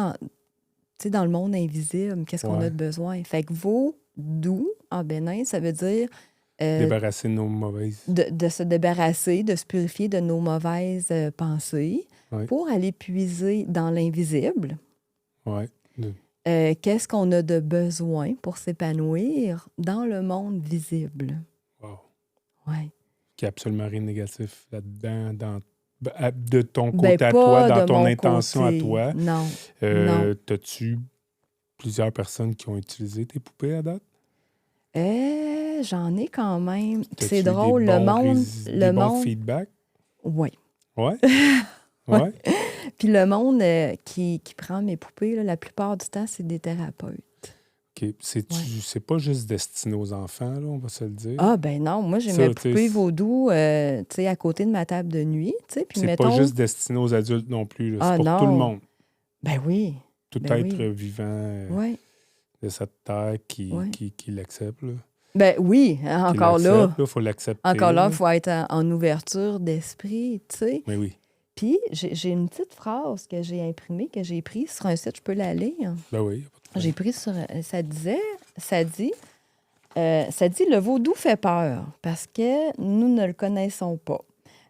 dans le monde invisible, qu'est-ce qu'on a de besoin. Fait que vaudou, en bénin, ça veut dire débarrasser de nos mauvaises. De se débarrasser, de se purifier de nos mauvaises pensées pour aller puiser dans l'invisible. Ouais. Qu'est-ce qu'on a de besoin pour s'épanouir dans le monde visible? Wow. Ouais. Qu'il n'y a absolument rien de négatif là-dedans, de ton côté à toi, pas dans de ton mon intention côté. à toi. Non. Non. T'as-tu plusieurs personnes qui ont utilisé tes poupées à date? J'en ai quand même. T'as-tu C'est drôle, des le monde. Des bons feedbacks? Oui. Ouais? Ouais. Ouais? Puis le monde qui prend mes poupées, là, la plupart du temps, c'est des thérapeutes. OK. C'est pas juste destiné aux enfants, là, on va se le dire. Ah, ben non. Moi, j'ai mes poupées vaudou à côté de ma table de nuit. Puis c'est pas juste destiné aux adultes non plus. Là. C'est pour tout le monde. Ben oui. Tout être vivant de cette terre qui l'accepte. Là. Ben oui, encore là. Il faut l'accepter. Encore là, il faut être en ouverture d'esprit, tu sais. Mais oui. Puis, j'ai une petite phrase que j'ai imprimée, que j'ai prise sur un site, je peux la lire. Ben oui. J'ai pris sur... ça dit, le vaudou fait peur parce que nous ne le connaissons pas.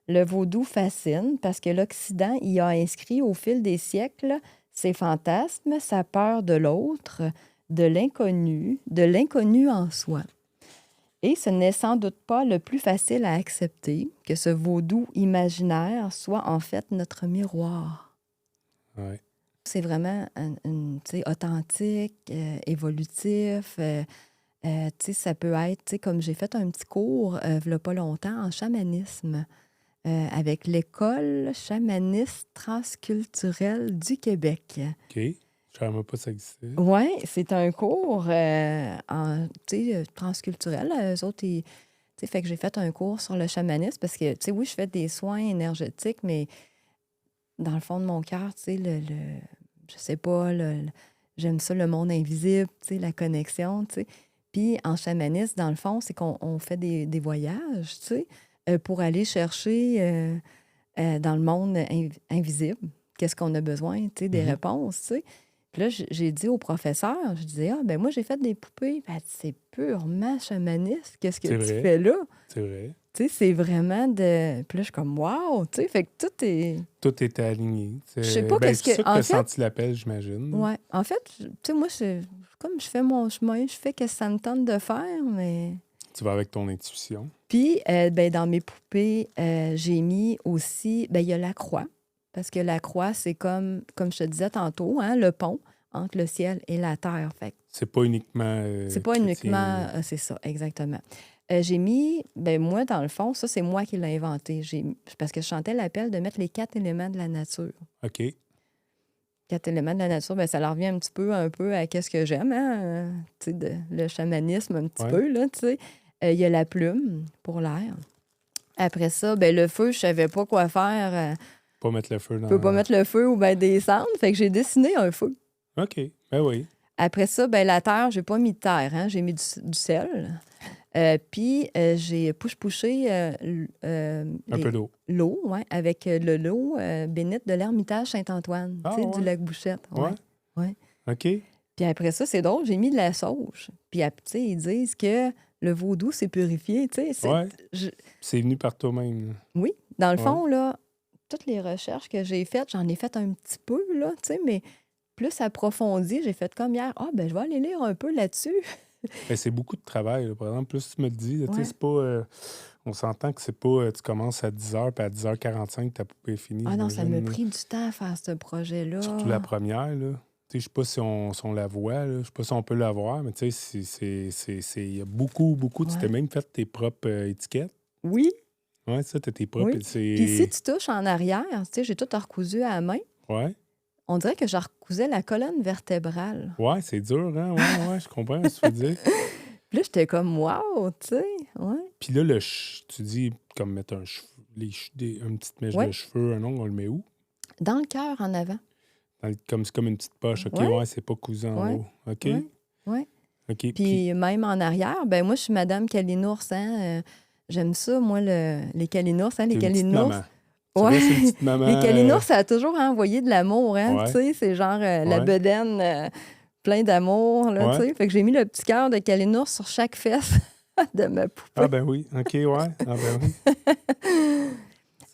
Le vaudou fascine parce que l'Occident y a inscrit au fil des siècles ses fantasmes, sa peur de l'autre, de l'inconnu en soi. Et ce n'est sans doute pas le plus facile à accepter que ce vaudou imaginaire soit en fait notre miroir. Ouais. C'est vraiment authentique, évolutif. Ça peut être, comme j'ai fait un petit cours il n'y a pas longtemps en chamanisme avec l'École chamaniste transculturelle du Québec. OK. Je ne savais même pas que ça existait. Oui, c'est un cours transculturel. Eux autres, fait que j'ai fait un cours sur le chamanisme parce que, oui, je fais des soins énergétiques, mais dans le fond de mon cœur, je sais pas, j'aime ça, le monde invisible, la connexion, Puis en chamanisme, dans le fond, c'est qu'on fait des voyages, pour aller chercher dans le monde invisible qu'est-ce qu'on a besoin, des réponses, Puis là, j'ai dit au professeur, je disais, moi, j'ai fait des poupées. Ben, c'est purement chamaniste. Qu'est-ce que tu fais là? C'est vrai. C'est vraiment de... Puis là, je suis comme, wow! Fait que tout est... Tout est aligné. Je sais pas qu'est-ce que... C'est ça que tu as senti l'appel, j'imagine. Oui. En fait, moi, comme je fais mon chemin, je fais ce que ça me tente de faire, mais... Tu vas avec ton intuition. Puis, dans mes poupées, j'ai mis aussi... il y a la croix. Parce que la croix, c'est comme je te disais tantôt, hein, le pont entre le ciel et la terre. Fait c'est pas uniquement. C'est pas uniquement. C'est ça, exactement. J'ai mis, moi, dans le fond, ça, c'est moi qui l'ai inventé. Parce que je chantais l'appel de mettre les 4 éléments de la nature. OK. 4 éléments de la nature, ça leur revient un peu à qu'est-ce que j'aime, hein? Le chamanisme, un petit peu, là, tu sais. Il y a la plume pour l'air. Après ça, le feu, je savais pas quoi faire. Pas mettre le feu dans... Je peux pas mettre le feu ou des cendres. Fait que j'ai dessiné un feu. OK. Ben oui. Après ça, la terre, j'ai pas mis de terre. Hein? J'ai mis du sel. Puis, j'ai push-pushé un peu d'eau. L'eau, oui, avec l'eau bénite de l'Ermitage Saint-Antoine, du lac Bouchette. Ouais. OK. Puis après ça, c'est drôle, j'ai mis de la sauge. Puis, ils disent que le vaudou, c'est purifié, tu sais. Ouais. C'est venu par toi-même. Oui. Dans le Ouais. fond, là, toutes les recherches que j'ai faites, j'en ai fait un petit peu, là, tu sais, mais plus approfondi, j'ai fait comme hier. Ah, ben je vais aller lire un peu là-dessus. Ben, c'est beaucoup de travail, là. Par exemple, plus tu me le dis, tu sais, Ouais. c'est pas... on s'entend que c'est pas... tu commences à 10h, puis à 10h45, ta poupée est finie, Ah non, ça m'a j'imagine, là. pris du temps à faire ce projet-là. Surtout la première, là. Tu sais, je sais pas si on la voit, là. Je sais pas si on peut la voir, mais tu sais, il y a beaucoup... Tu t'es Ouais. même fait tes propres étiquettes. Oui, Ouais, ça, t'as tes propres... oui. Puis si tu touches en arrière, tu sais, j'ai tout recousu à la main. Ouais. On dirait que je recousais la colonne vertébrale. Ouais, c'est dur, hein? Ouais, je comprends ce que tu veux dire. Puis là, j'étais comme, wow, tu sais, ouais. Puis là, tu dis, comme mettre un cheveu, une petite mèche Ouais. de cheveux, un ongle, on le met où? Dans le cœur, en avant. C'est comme une petite poche. OK, Ouais. ouais, c'est pas cousu en Ouais. haut. OK? Ouais. Ouais. OK. Puis même en arrière, ben moi, je suis Madame Calinours, hein. J'aime ça, moi, les Calinours, hein, les t'es une petite Calinours. maman. Tu Ouais. restes une petite maman. Les Calinours, ça a toujours envoyé de l'amour, hein, Ouais. tu sais. C'est genre la Ouais. bedaine plein d'amour, là, tu Ouais. sais. Fait que j'ai mis le petit cœur de Calinours sur chaque fesse de ma poupée. Ah ben oui. OK, ouais. Ah ben oui.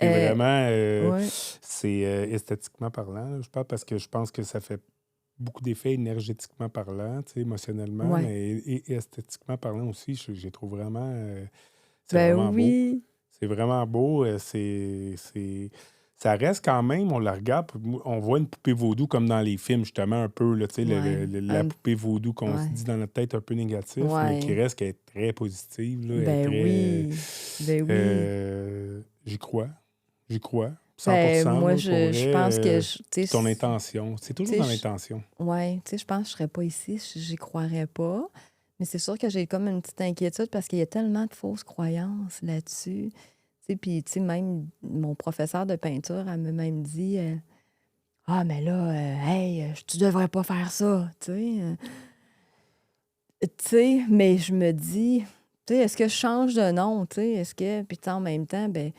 C'est vraiment... Ouais. c'est esthétiquement parlant, là, je parle, parce que je pense que ça fait beaucoup d'effets énergétiquement parlant, tu sais, émotionnellement, Ouais. mais et esthétiquement parlant aussi, je les trouve vraiment... c'est Ben vraiment beau. oui. C'est vraiment beau. Ça reste quand même, on la regarde, puis on voit une poupée vaudou comme dans les films, justement, un peu, là, tu sais, Ouais. la poupée vaudou qu'on se Ouais. dit dans notre tête un peu négatif, Ouais. mais qui reste qu'elle est très positive. Là, elle est Ben très, oui. Ben oui. j'y crois. J'y crois. 100%. Ben, moi, là, je pour pense vrai, que, tu ton sais, intention. C'est toujours tu sais, dans l'intention. ouais, tu sais, je pense que je serais pas ici, j'y croirais pas. Mais c'est sûr que j'ai comme une petite inquiétude parce qu'il y a tellement de fausses croyances là-dessus. Tu sais, puis, tu sais, même mon professeur de peinture, elle m'a même dit Ah, mais là, hey, tu devrais pas faire ça, tu sais. Tu sais, mais je me dis, tu sais, est-ce que je change de nom, tu sais, est-ce que, puis tu sais, en même temps, mais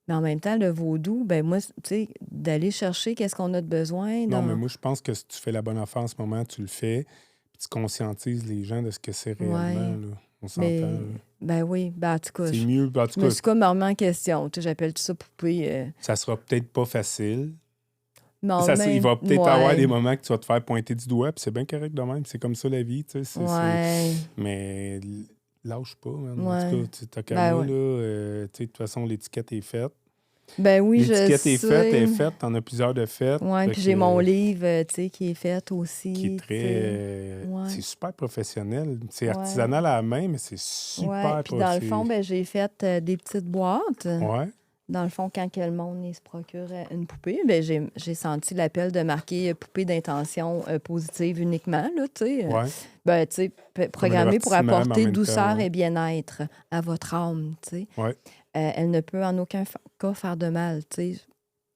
en même temps, le vaudou, ben moi, tu sais, d'aller chercher qu'est-ce qu'on a de besoin Non, mais dans... moi, je pense que si tu fais la bonne affaire en ce moment, tu le fais, puis tu conscientises les gens de ce que c'est réellement. Ouais, Là. On s'entend. mais, Là. ben oui, ben en tout cas, C'est je mieux. En tout me cas, suis comme remis en question, tu sais, j'appelle tout ça poupée, ça sera peut-être pas facile. mais en Il même... va peut-être avoir des Ouais, moments que tu vas te faire pointer du doigt, puis c'est bien correct de même. C'est comme ça la vie, tu sais. ouais, Mais lâche pas, man. En ouais, tout cas, t'as qu'à ben moi, ouais. là. Tu sais, de toute façon, l'étiquette est faite. Ben oui, je L'étiquette est faite, elle est sais. faite. T'en as plusieurs de faites. Ouais, Fait puis j'ai que, mon livre, tu sais, qui est fait qui est aussi, tu très. sais. Ouais, C'est super professionnel. C'est ouais, artisanal à la main, mais c'est ouais. super. Puis dans le fond, ben j'ai fait des petites boîtes. Ouais. Dans le fond, quand que le monde il se procure une poupée, ben j'ai senti l'appel de marquer poupée d'intention positive uniquement, là, tu sais. Ouais. Ben, tu sais, Comme un programmée pour avertissement, mais en apporter même douceur temps. et bien-être à votre âme, tu sais. Ouais. Elle ne peut en aucun cas faire de mal, tu sais.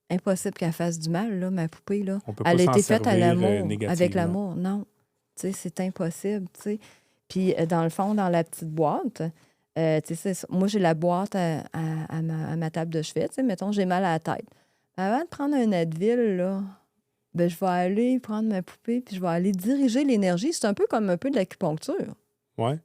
Impossible qu'elle fasse du mal, là, ma poupée, là. On peut pas Elle a s'en été faite à servir l'amour, avec négativement. l'amour, non. Tu sais, c'est impossible, tu sais. Puis, dans le fond, dans la petite boîte, tu sais, moi, j'ai la boîte à ma table de chevet, tu sais, mettons, j'ai mal à la tête. Avant de prendre un Advil, là, ben, je vais aller prendre ma poupée puis je vais aller diriger l'énergie. C'est un peu comme un peu de l'acupuncture, Ouais.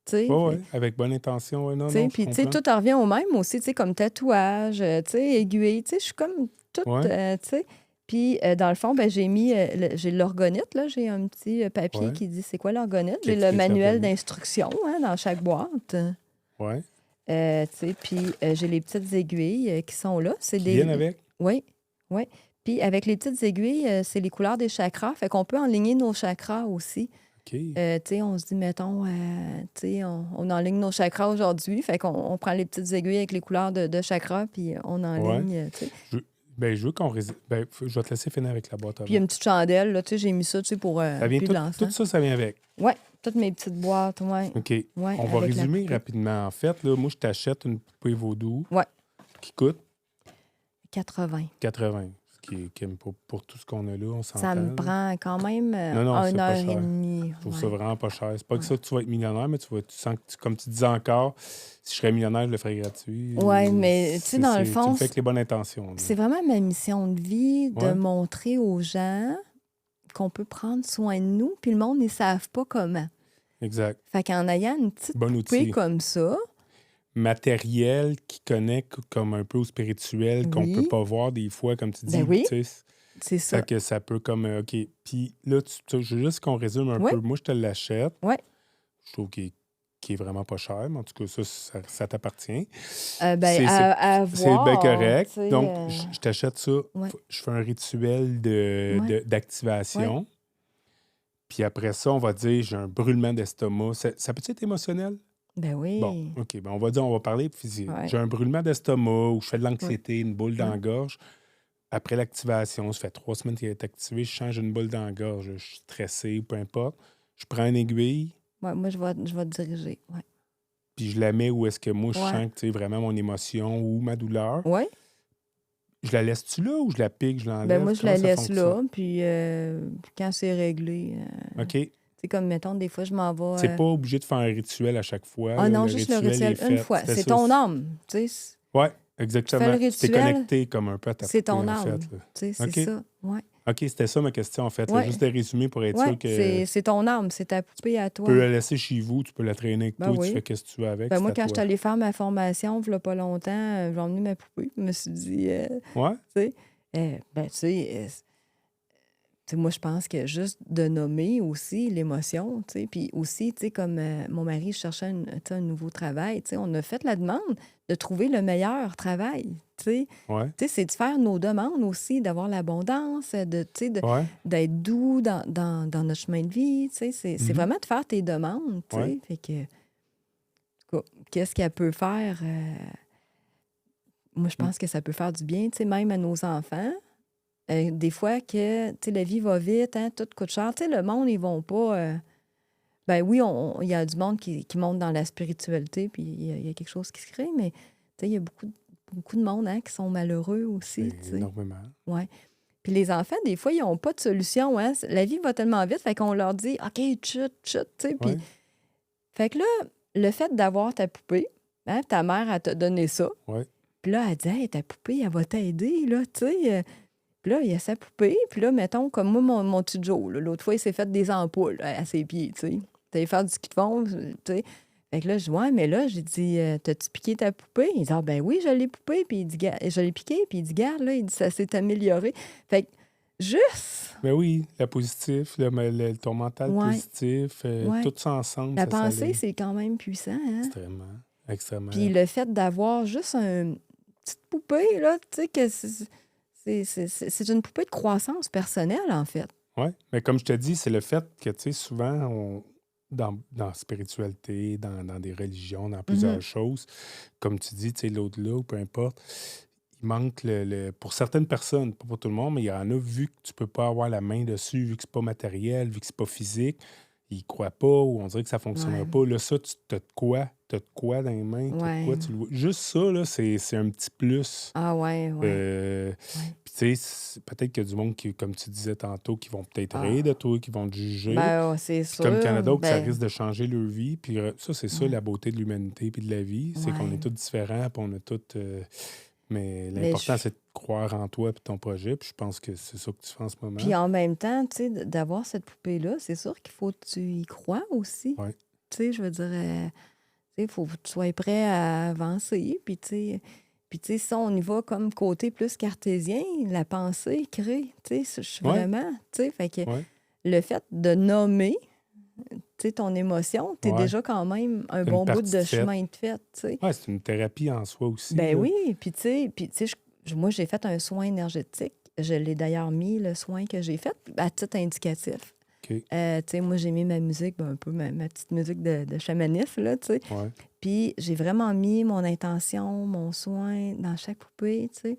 tu sais. Ouais. Avec bonne intention. Ouais, non, Tu sais, non, je puis, tu sais, comprends. tout en revient au même aussi, tu sais, comme tatouage, tu sais, aiguille, tu sais, je suis comme toute, Ouais. tu sais. Puis, dans le fond, ben, j'ai mis, j'ai l'orgonite, là, j'ai un petit papier Ouais. qui dit c'est quoi l'orgonite. Qui J'ai le explique manuel l'orgonite. d'instruction, hein, dans chaque boîte. Ouais. Tu sais, puis j'ai les petites aiguilles qui sont là. C'est Qui viennent avec? Oui, oui. Puis avec les petites aiguilles, c'est les couleurs des chakras. Fait qu'on peut enligner nos chakras aussi. OK. Tu sais, on se dit, mettons, tu sais, on enligne nos chakras aujourd'hui. Fait qu'on prend les petites aiguilles avec les couleurs de chakras, puis on enligne, tu sais. Je veux qu'on je vais te laisser finir avec la boîte Puis il y a avant. une petite chandelle, là, tu sais, j'ai mis ça, tu sais, pour Ça vient puis tout l'encens. ça, ça vient avec. Oui, toutes mes petites boîtes, oui. OK. Ouais, On va avec la résumer poupée. rapidement. En fait, là, moi, je t'achète une poupée vaudou Ouais. qui coûte 80. 80. Ce qui est pour tout ce qu'on a là, on Ça s'entend. me là. prend quand même Non, c'est 1 pas heure cher. et demie. Je trouve ouais. ça vraiment pas cher. C'est pas que Ouais. ça que tu vas être millionnaire, mais tu sens que, comme tu disais encore, si je serais millionnaire, je le ferais gratuit. Oui, mais tu sais, dans le Tu fond, le fais avec les bonnes intentions. là. c'est vraiment ma mission de vie de Ouais. montrer aux gens qu'on peut prendre soin de nous, puis le monde, ils ne savent pas comment. exact. Fait qu'en ayant une petite Bon poupée outil. comme ça, Matériel qui connecte comme un peu au spirituel, qu'on peut oui, pas voir des fois, comme tu ben dis, oui, tu sais. c'est Fait ça. que ça peut comme, OK. Puis là, je veux juste qu'on résume un Oui, peu. Moi, je te l'achète. oui. Je trouve qu'il est vraiment pas cher, mais en tout cas, ça t'appartient. Ben, à C'est bien voir, tu correct. sais. Donc, je t'achète ça. Ouais, Je fais un rituel ouais, ouais. d'activation. Puis après ça, on va dire, j'ai un brûlement d'estomac. Ça peut être émotionnel? Ben Bon, oui. OK. Ben on va dire, on va parler physique. Ouais, J'ai un brûlement d'estomac ou je fais de ouais, l'anxiété, une boule dans ouais. la gorge. Après l'activation, ça fait 3 semaines qu'il est activé, je change une boule dans la gorge, je suis stressé, peu importe. Je prends une aiguille, Ouais, moi, je vais te diriger. Ouais. puis je la mets où est-ce que moi, je Ouais. sens que, tu sais, vraiment mon émotion ou ma douleur. Ouais. Je la laisse-tu là ou je la pique, je Ben, l'enlève? moi, je Comment la ça laisse fonctionne? là, puis quand c'est réglé, OK. c'est comme, mettons, des fois, je m'en vais. C'est pas obligé de faire un rituel à chaque fois. Ah Là. non, Le juste le rituel est rituel une fait. fois. C'était C'est ça. ton âme, tu sais. Ouais, Tu fais le exactement. Tu t'es rituel, connecté comme un peu à ta c'est poupée, ton en fait. âme. Là. Tu sais, c'est OK. ça. Ouais. OK, c'était ça ma question, en fait. Là. Juste Ouais. de résumer pour être sûr Ouais. que C'est ton âme, c'est ta poupée à tu peux toi. la laisser chez vous, tu peux la traîner avec Ben toi, tu fais oui. ce que tu veux avec, Ben c'est moi, à quand je suis toi. allée faire ma formation, il n'y a pas longtemps, j'ai emmené ma poupée. Je me suis dit, Ouais? tu sais, ben, tu sais, moi, je pense que juste de nommer aussi l'émotion, tu sais, puis aussi, tu sais, comme mon mari cherchait tu sais, un nouveau travail, tu sais, on a fait la demande de trouver le meilleur travail, tu sais. Ouais? Tu sais, c'est de faire nos demandes aussi, d'avoir l'abondance, tu sais, Ouais? d'être doux dans notre chemin de vie, tu sais. C'est Mhm. vraiment de faire tes demandes, tu Ouais? sais. Fait que, en tout cas, qu'est-ce qu'elle peut faire? Moi, je Mm. pense que ça peut faire du bien, tu sais, même à nos enfants. Des fois que, tu sais, la vie va vite, hein, tout coûte cher. Tu sais, le monde, ils vont pas... ben oui, il y a du monde qui monte dans la spiritualité, puis il y a quelque chose qui se crée, mais tu sais, il y a beaucoup de monde hein, qui sont malheureux aussi, tu sais. Énormément. Ouais. Puis les enfants, des fois, ils n'ont pas de solution. Hein. La vie va tellement vite, fait qu'on leur dit OK, chut, chut, tu sais. Puis, Ouais? fait que là, le fait d'avoir ta poupée, hein, ta mère, elle t'a donné ça. Ouais? Puis là, elle dit Hey, ta poupée, elle va t'aider, là, tu sais. Puis là, il y a sa poupée. Puis là, mettons, comme moi, mon petit Joe, là, l'autre fois, il s'est fait des ampoules à ses pieds, tu sais. T'allais faire du ski de fond, tu sais. Fait que là, je dis, ouais, mais là, j'ai dit, t'as-tu piqué ta poupée? Il dit, ah, ben oui, je l'ai poupée. Puis il dit, je l'ai piqué. Puis il dit, garde, là, il dit, ça s'est amélioré. Fait que, juste, Ben oui, le positif, ton mental ouais, positif, ouais. tout ça ensemble, La ça pensée, s'aligne. c'est quand même puissant, hein? Extrêmement. Extrêmement. Puis le fait d'avoir juste une petite poupée, là, tu sais, que c'est une poupée de croissance personnelle, en fait. Oui, mais comme je te dis, c'est le fait que, tu sais, souvent, dans la spiritualité, dans des religions, dans plusieurs Mhm. choses, comme tu dis, tu sais, l'au-delà ou peu importe, il manque pour certaines personnes, pas pour tout le monde, mais il y en a, vu que tu peux pas avoir la main dessus, vu que c'est pas matériel, vu que c'est pas physique, ils croient pas ou on dirait que ça fonctionnera Ouais, pas. Là, ça, t'as de quoi? T'as de quoi dans les mains? T'as de quoi? ouais. Tu le vois. Juste ça, là, c'est un petit plus. Ah, ouais, ouais, Euh, ouais. Puis, tu sais, peut-être qu'il y a du monde qui, comme tu disais tantôt, qui vont peut-être rire de Ah, toi, qui vont te juger. ben, c'est Puis, comme qu'il y en a sûr. d'autres, ça Ben, risque de changer leur vie. Puis, ça, c'est ça, ouais, la beauté de l'humanité puis de la vie. C'est qu'on est ouais. tous différents, puis on a tous. Mais Mais l'important, c'est de croire en toi et ton projet. Puis, je pense que c'est ça que tu fais en ce moment. puis en même temps, tu sais, d'avoir cette poupée-là, c'est sûr qu'il faut que tu y crois aussi. Ouais. Tu sais, je veux dire, tu sais, il faut que tu sois prêt à avancer. Puis tu sais, si on y va comme côté plus cartésien, la pensée crée. Tu sais, je suis Ouais. vraiment, tu sais, fait que Ouais. le fait de nommer, tu sais, ton émotion, t'es Ouais. déjà quand même un C'est une bon bout partie de de fait. chemin de fait, tu sais. Ouais, c'est une thérapie en soi aussi. Ben là. oui, puis tu sais, moi, j'ai fait un soin énergétique. Je l'ai d'ailleurs mis, le soin que j'ai fait, à titre indicatif. OK. Tu sais, moi, j'ai mis ma musique, ben, un peu ma petite musique de chamanisme, là, tu sais. Ouais. Puis j'ai vraiment mis mon intention, mon soin dans chaque poupée, tu sais.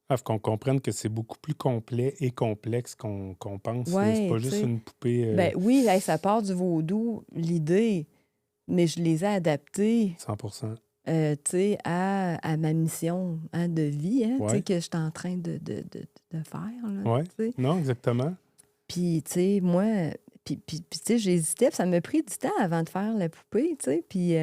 Ah, faut qu'on comprenne que c'est beaucoup plus complet et complexe qu'on pense. Là. C'est Ouais, pas tu juste sais. une poupée Ben oui, hey, ça part du vaudou, l'idée, mais je les ai adaptées, 100%. tu sais, à ma mission hein, de vie, hein, tu sais, Ouais. que je suis en train de faire, là, Ouais. tu sais. Non, exactement. Puis, tu sais, moi, tu sais, j'hésitais, puis ça m'a pris du temps avant de faire la poupée, tu sais. Puis,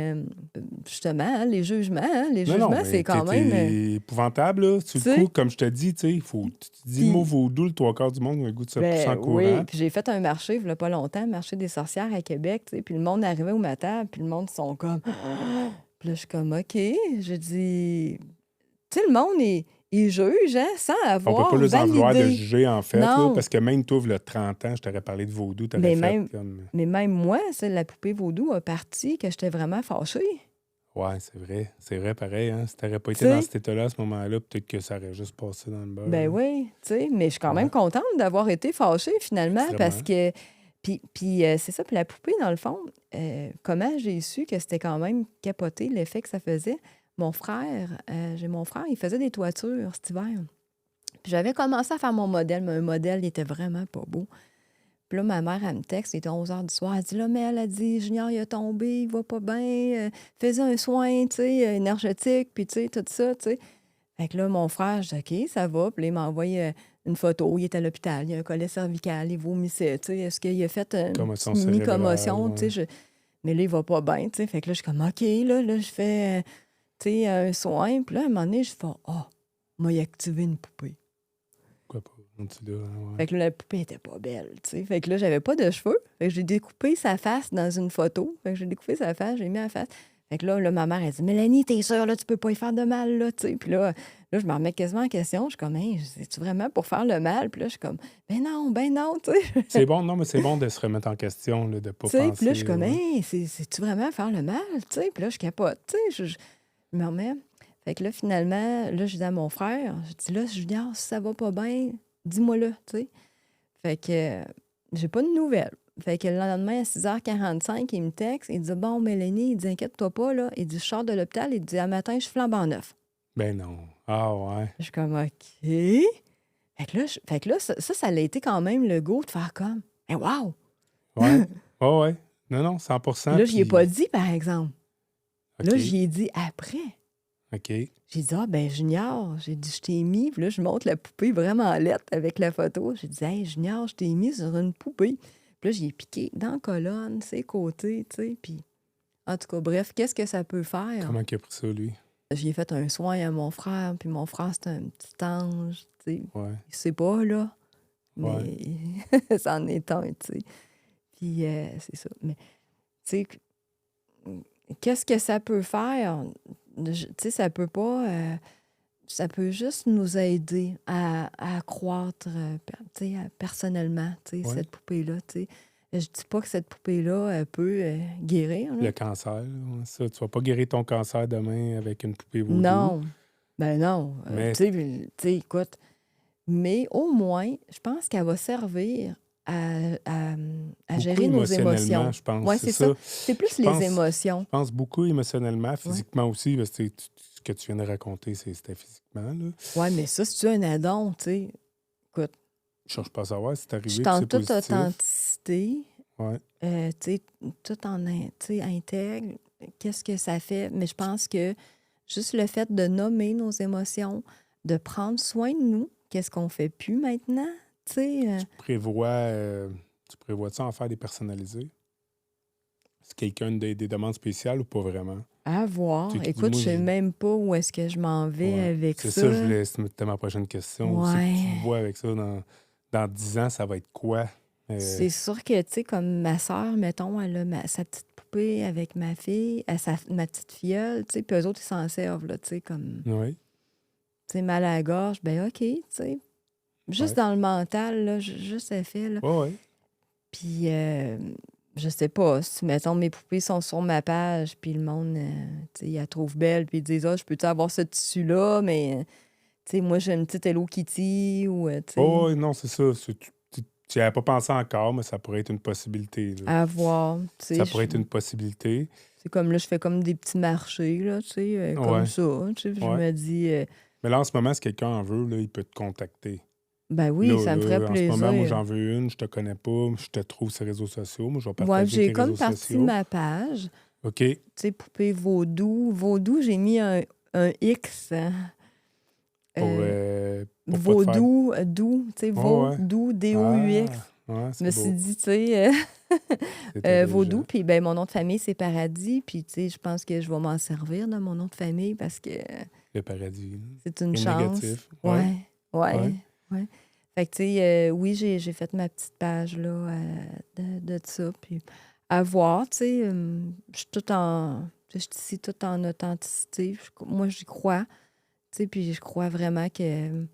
justement, hein, les jugements, Non, c'est mais quand même, t'es épouvantable, là. Sur tu le coup, sais. comme je te dis, tu sais, tu dis le mot Puis, vaudou, le trois quarts du monde a le goût de se pousser ben en oui, courant. puis j'ai fait un marché, il y a pas longtemps, marché des sorcières à Québec, tu sais. Puis le monde arrivait au ma table, puis le monde sont comme... Puis là, je suis comme, OK. Je dis, tu sais, le monde, il juge, hein, sans On peut pas avoir les en vouloir de validé. juger, en fait, là, Non, parce que même toi, il y a 30 ans, je t'aurais parlé de vaudou, t'aurais mais fait même, comme... mais même moi, c'est la poupée vaudou a parti que j'étais vraiment fâchée. Ouais, c'est vrai. C'est vrai, pareil, hein. Si t'aurais pas Tu été dans sais, cet état-là à ce moment-là, peut-être que ça aurait juste passé dans le beurre, ben là. oui, tu sais, mais je suis quand Ouais, même contente d'avoir été fâchée finalement parce extrêmement. que. Puis c'est ça, puis la poupée, dans le fond, comment j'ai su que c'était quand même capoté l'effet que ça faisait? Mon frère, j'ai mon frère, il faisait des toitures cet hiver. Puis j'avais commencé à faire mon modèle, mais un modèle, il était vraiment pas beau. Puis là, ma mère, elle me texte, il était 11 h du soir. Elle dit, là, mais elle a dit, Junior, il a tombé, il va pas bien, fais un soin, tu sais, énergétique, puis tu sais, tout ça, tu sais. Fait que là, mon frère, je dis, OK, ça va. Puis là, il m'a envoyé une photo. Il était à l'hôpital, il a un collet cervical, il vomissait, tu sais. Est-ce qu'il a fait une petite Commotion cérébrale, mini-commotion, tu sais. ouais. Mais là, il va pas bien, tu sais. Fait que là, je suis comme, OK, là, je fais, tu sais, un soin. Puis là, à un moment donné, je fais, m'a activé une poupée. Pourquoi pas? On dit là, hein, ouais. Fait que là, la poupée était pas belle, tu sais. Fait que là, j'avais pas de cheveux. Fait que j'ai découpé sa face dans une photo. Fait que j'ai découpé sa face, j'ai mis la face. Fait que là, ma mère, elle dit, Mélanie, t'es sûre, là, tu peux pas y faire de mal, là, tu sais. Puis là, je me remets quasiment en question. Je suis comme, hey, c'est-tu vraiment pour faire le mal? Puis là, je suis comme, ben non, tu sais. C'est bon, non, mais c'est bon de se remettre en question, là, de pas Tu sais, puis là, je suis penser, comme, ouais. hey, c'est-tu vraiment faire le mal? Tu sais, puis là, je capote, tu sais. Je me remets. Fait que là, finalement, là, je dis à mon frère, je dis, là, Julien, si ça va pas bien, dis-moi-le, tu sais. Fait que j'ai pas de nouvelles. Fait que le lendemain, à 6h45, il me texte. Il dit, bon, Mélanie, il dit, inquiète-toi pas, là. Il dit, je sors de l'hôpital. Il dit, à matin, je flambe en neuf. Ben non. Ah ouais. Je suis comme, OK. Fait que là, ça a été quand même le go de faire comme, hey, wow! Ouais. Ouais, ouais. Non, non, 100 Puis là, je n'y ai pas puis... dit, par exemple. Là, OK, j'y ai dit après. OK. J'ai dit, ben, Junior, j'ai dit, je t'ai mis. Puis là, je montre la poupée vraiment lettre avec la photo. J'ai dit, hey, Junior, je t'ai mis sur une poupée. Puis là, j'y ai piqué dans la colonne, ses côtés, tu sais. Puis, en tout cas, bref, qu'est-ce que ça peut faire? Comment il a pris ça, lui? J'ai fait un soin à mon frère, puis mon frère, c'est un petit ange, tu sais. Ouais, Il sait pas, là, ouais. mais c'en est un, tu sais. Puis, c'est ça. Mais, tu sais, qu'est-ce que ça peut faire? Tu sais, ça peut pas... ça peut juste nous aider à croître tu sais, personnellement, tu sais, Ouais. cette poupée-là. Tu sais. Je dis pas que cette poupée-là, elle peut guérir. Là. Le cancer, là, ouais, ça. Tu vas pas guérir ton cancer demain avec une poupée vaudou. Non, ben non. Mais Tu sais, écoute, mais au moins, je pense qu'elle va servir à beaucoup gérer nos émotionnellement, émotions. je pense. Oui, C'est c'est ça. ça. C'est plus Je les pense, émotions. je pense beaucoup émotionnellement, Oui, physiquement aussi, parce que ce que tu viens de raconter, c'était physiquement, là. ouais, mais ça, c'est un addon, tu sais. Écoute, Je cherche pas à savoir si c'est je arrivé suis puis en c'est toute positif. authenticité. Ouais. Tu sais, tout en tu sais, intègre, qu'est-ce que ça fait? Mais je pense que juste le fait de nommer nos émotions, de prendre soin de nous, qu'est-ce qu'on fait plus maintenant? Tu sais, Tu prévois-tu en faire des personnalisés? C'est quelqu'un des demandes spéciales ou pas vraiment? à voir. Écoute, je Moi, sais même pas où est-ce que je m'en vais ouais. avec C'est ça, ça. c'était ma prochaine question. C'est que tu te Ouais. vois avec ça dans 10 ans, ça va être quoi? C'est sûr que, tu sais, comme ma sœur, mettons, elle a sa petite poupée avec ma fille, ma petite filleule, tu sais, puis eux autres, ils s'en servent, là, tu sais, comme, Oui, tu sais, mal à la gorge, ben OK, tu sais. Juste ouais. dans le mental, là, juste effet, là. Ouais, ouais. Puis, je sais pas, si, mettons, mes poupées sont sur ma page, puis le monde, tu sais, ils la trouvent belle, puis ils disent, je peux-tu avoir ce tissu-là, mais, tu sais, moi, j'ai une petite Hello Kitty, ou, tu Oh, sais, ouais, non, c'est ça. Tu n'y avais pas pensé encore, mais ça pourrait être une possibilité, là. à voir, tu sais. Ça pourrait être une possibilité. C'est comme là, je fais comme des petits marchés, là, tu sais, comme Ouais, ça, tu sais, puis je ouais. me dis, Mais là, en ce moment, si quelqu'un en veut, là, il peut te contacter. ben oui, Là, ça me ferait en ce moment, moi, plaisir. j'en veux une, je te connais pas, je te trouve sur les réseaux sociaux. Moi, je vais Ouais, partager j'ai tes comme réseaux parti sociaux. ma page, OK. tu sais, poupée vaudou. Vaudou, j'ai mis un X, hein. Pour, Euh, pour pas te faire. Vaudou, doux, tu sais, Ouais, ouais. vaudou, D-O-U-X. Ah, Ouais, Je me c'est suis beau. dit, tu sais, C'est Vaudou, intelligent. puis ben, mon nom de famille, c'est Paradis. Puis, tu sais, je pense que je vais m'en servir de mon nom de famille parce que Le paradis. c'est une Rien de chance. négatif. Ouais, Ouais, ouais. ouais, ouais. Fait que, tu sais, oui, j'ai fait ma petite page, là, de ça. Puis, à voir, tu sais, je suis tout en... Je suis ici tout en authenticité. Moi, j'y crois, tu sais, puis je crois vraiment que, tu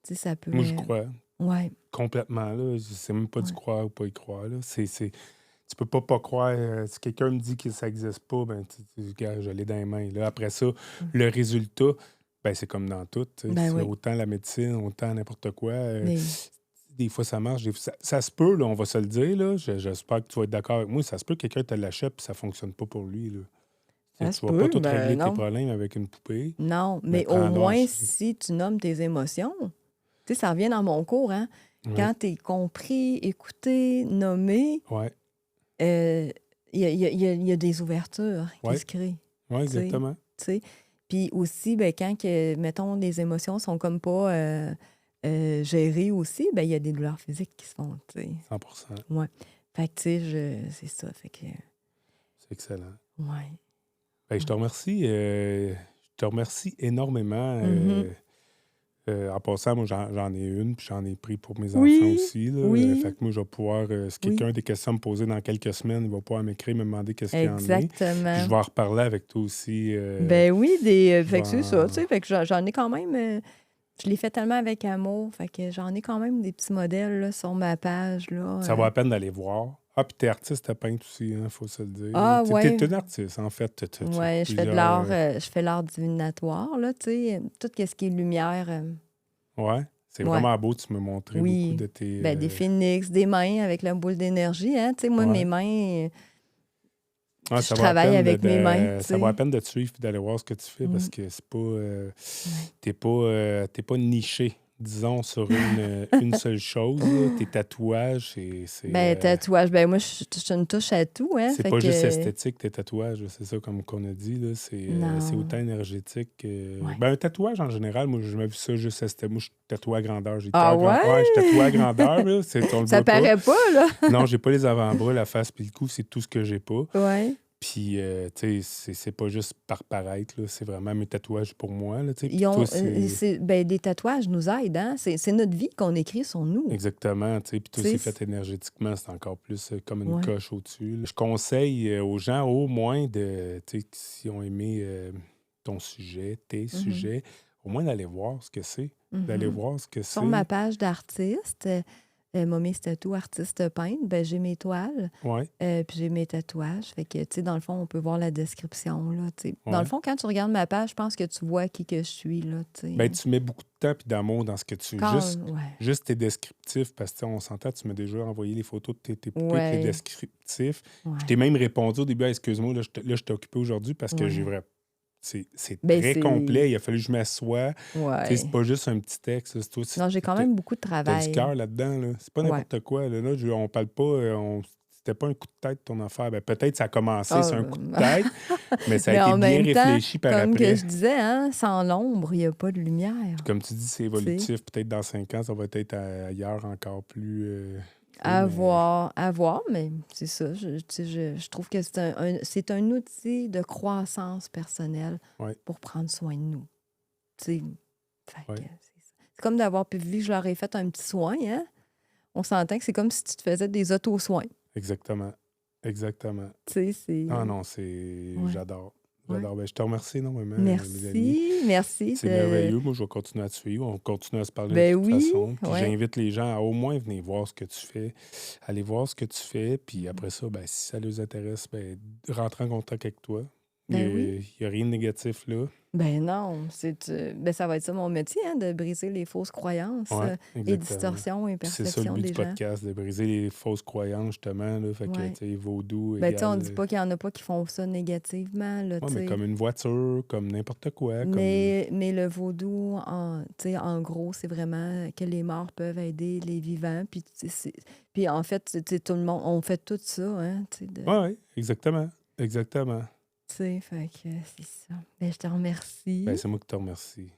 sais, ça peut... Moi, je crois ouais, complètement. Là. C'est même pas du ouais. croire ou pas y croire. Là. Tu peux pas croire. Si quelqu'un me dit que ça n'existe pas, ben, regarde, je l'ai dans les mains. Là. Après ça, Mm. le résultat, ben, c'est comme dans tout. Tu sais. Ben C'est oui, autant la médecine, autant n'importe quoi. mais... Des fois, ça marche. Ça se peut, là, on va se le dire. Là. J'espère que tu vas être d'accord avec moi. Ça se peut que quelqu'un te l'achète et ça ne fonctionne pas pour lui. Là. Ça se Tu vas pas peut, tout ben régler tes non. problèmes avec une poupée, Non, mais mais au prends donc. moins, si tu nommes tes émotions, tu sais, ça revient dans mon cours, hein? Oui, Quand tu es compris, écouté, nommé, oui, il y a des ouvertures qui oui, se créent, oui, tu sais. exactement. tu sais. Puis aussi, ben, quand, mettons, les émotions sont comme pas gérées aussi, ben, il y a des douleurs physiques qui se font, tu sais. 100%. Ouais. Fait que, tu sais, c'est ça. Fait que, C'est excellent. ouais. Ben, je te remercie énormément. Mhm. En passant, moi, j'en ai une, puis j'en ai pris pour mes enfants Oui, aussi. Là. Fait oui, que moi, je vais pouvoir, si quelqu'un oui. a des questions à me poser dans quelques semaines, il va pouvoir m'écrire, me demander qu'est-ce qu'il y en est. Puis je Exactement. vais en reparler avec toi aussi. Ben oui, Je vais fait que c'est ça, tu en- sais, fait que j'en ai quand même, je l'ai fait tellement avec amour, fait que j'en ai quand même des petits modèles là, sur ma page, là. Ça vaut la peine d'aller voir. Ah, puis t'es artiste à peindre aussi, il faut se le dire. Là. Ah T'es ouais, une artiste, en fait. T'as ouais, je fais de plusieurs... l'art, je fais l'art divinatoire, là, tu sais, tout ce qui est lumière, Ouais, c'est ouais, vraiment beau. Tu me montrais beaucoup oui, de tes... ben des phénix, des mains avec la boule d'énergie, hein, tu sais, moi, mes Ouais. mains, Ah, je travaille avec mes mains, tu ça vaut la sais, peine de te suivre et d'aller voir ce que tu fais parce Mm, que c'est pas... ouais. t'es pas niché, disons, sur une seule chose. Là. Tes tatouages, Ben, tatouage, ben moi, je suis une touche à tout, hein, c'est fait pas juste que, esthétique, tes tatouages. C'est ça, comme qu'on a dit. Là. C'est autant non, énergétique. ouais. Ben, un tatouage, en général, moi, j'ai jamais vu ça juste esthétique. Moi, je tatoue à grandeur. J'ai le Ah cœur grand. Ouais, je tatoue à ouais? grandeur. Là. On le Ça voit pas. paraît pas, là. Non, j'ai pas les avant-bras, la face puis le cou. C'est tout ce que j'ai pas. Ouais. Puis, tu sais, c'est pas juste par paraître, là. C'est vraiment mes tatouages pour moi, là, tu sais. Puis Ils toi, ont, c'est... ben, des tatouages nous aident, hein? C'est notre vie qu'on écrit sur nous. Exactement, tu sais. Puis toi, Tu sais, c'est fait énergétiquement, c'est encore plus comme une ouais. coche au-dessus, là. Je conseille aux gens, au moins, tu sais, s'ils ont aimé ton sujet, tes Mhm, sujets, au moins d'aller voir ce que c'est. D'aller mhm. voir ce que Sur ma c'est. page d'artiste, Mommy Tattoo, artiste peintre, ben, j'ai mes toiles, Ouais, puis j'ai mes tatouages. Fait que, tu sais, dans le fond, on peut voir la description, là, tu sais. Dans le ouais. fond, quand tu regardes ma page, je pense que tu vois qui que je suis, là, tu Ben, sais. tu mets beaucoup de temps et d'amour dans ce que tu... Ouais. Juste tes descriptifs, parce que tu sais, on s'entend, tu m'as déjà envoyé les photos de tes poupées et tes Ouais. descriptifs. Je t'ai Ouais. même répondu au début, ah, excuse-moi, là, je t'ai occupé aujourd'hui parce que j'ai Ouais. vrai. C'est Ben, très c'est... complet. Il a fallu que je m'assoie. Tu sais, c'est Ouais. pas juste un petit texte. Non, j'ai quand même beaucoup de T'as du travail. cœur là-dedans. Là. C'est pas Ouais. n'importe quoi. Là, on parle pas. C'était pas un coup de tête ton affaire. Ben, peut-être ça a commencé Ah, sur un coup de tête, mais ça a mais été en bien même temps, réfléchi par comme que après. je disais, hein, sans l'ombre, il n'y a pas de lumière. Puis comme tu dis, c'est Tu sais, évolutif. Peut-être dans 5 ans, ça va être ailleurs encore plus. Tu sais, à voir, mais c'est ça. Tu sais, je trouve que c'est un outil de croissance personnelle ouais, pour prendre soin de nous. Tu sais, fait que ouais, c'est ça. C'est comme d'avoir pu vu que je leur ai fait un petit soin, hein? On s'entend que c'est comme si tu te faisais des auto-soins. exactement. Exactement. Tu sais, Ah c'est... non, c'est. Ouais, J'adore. ouais. J'adore. Ben, je te remercie énormément, Mélanie. Merci C'est merveilleux. Moi, je vais continuer à te suivre. On continue à se parler de Ben toute oui, façon. Puis ouais. j'invite les gens à au moins venir voir ce que tu fais. Aller voir ce que tu fais. Puis Mhm. après ça, ben, si ça les intéresse, ben, rentrer en contact avec toi. Il Ben oui. n'y a rien de négatif là. Ben non, ben ça va être ça mon métier, hein, de briser les fausses croyances Oui, et exactement. distorsions et Puis c'est ça le perceptions but du des gens. podcast, de briser les fausses croyances, justement. Là. Fait que, Ouais. tu sais, vaudou Ben tu sais, on égale. dit pas qu'il y en a pas qui font ça négativement, là, Ouais, tu mais sais. comme une voiture, comme n'importe quoi, comme. Mais le vaudou, tu sais, en gros, c'est vraiment que les morts peuvent aider les vivants. Puis, tu sais, puis en fait, tu sais, tout le monde, on fait tout ça, hein, tu sais, Oui, ouais, exactement. Exactement. tu sais, fait que c'est ça. Ben, je te Ben, remercie. c'est moi qui te remercie.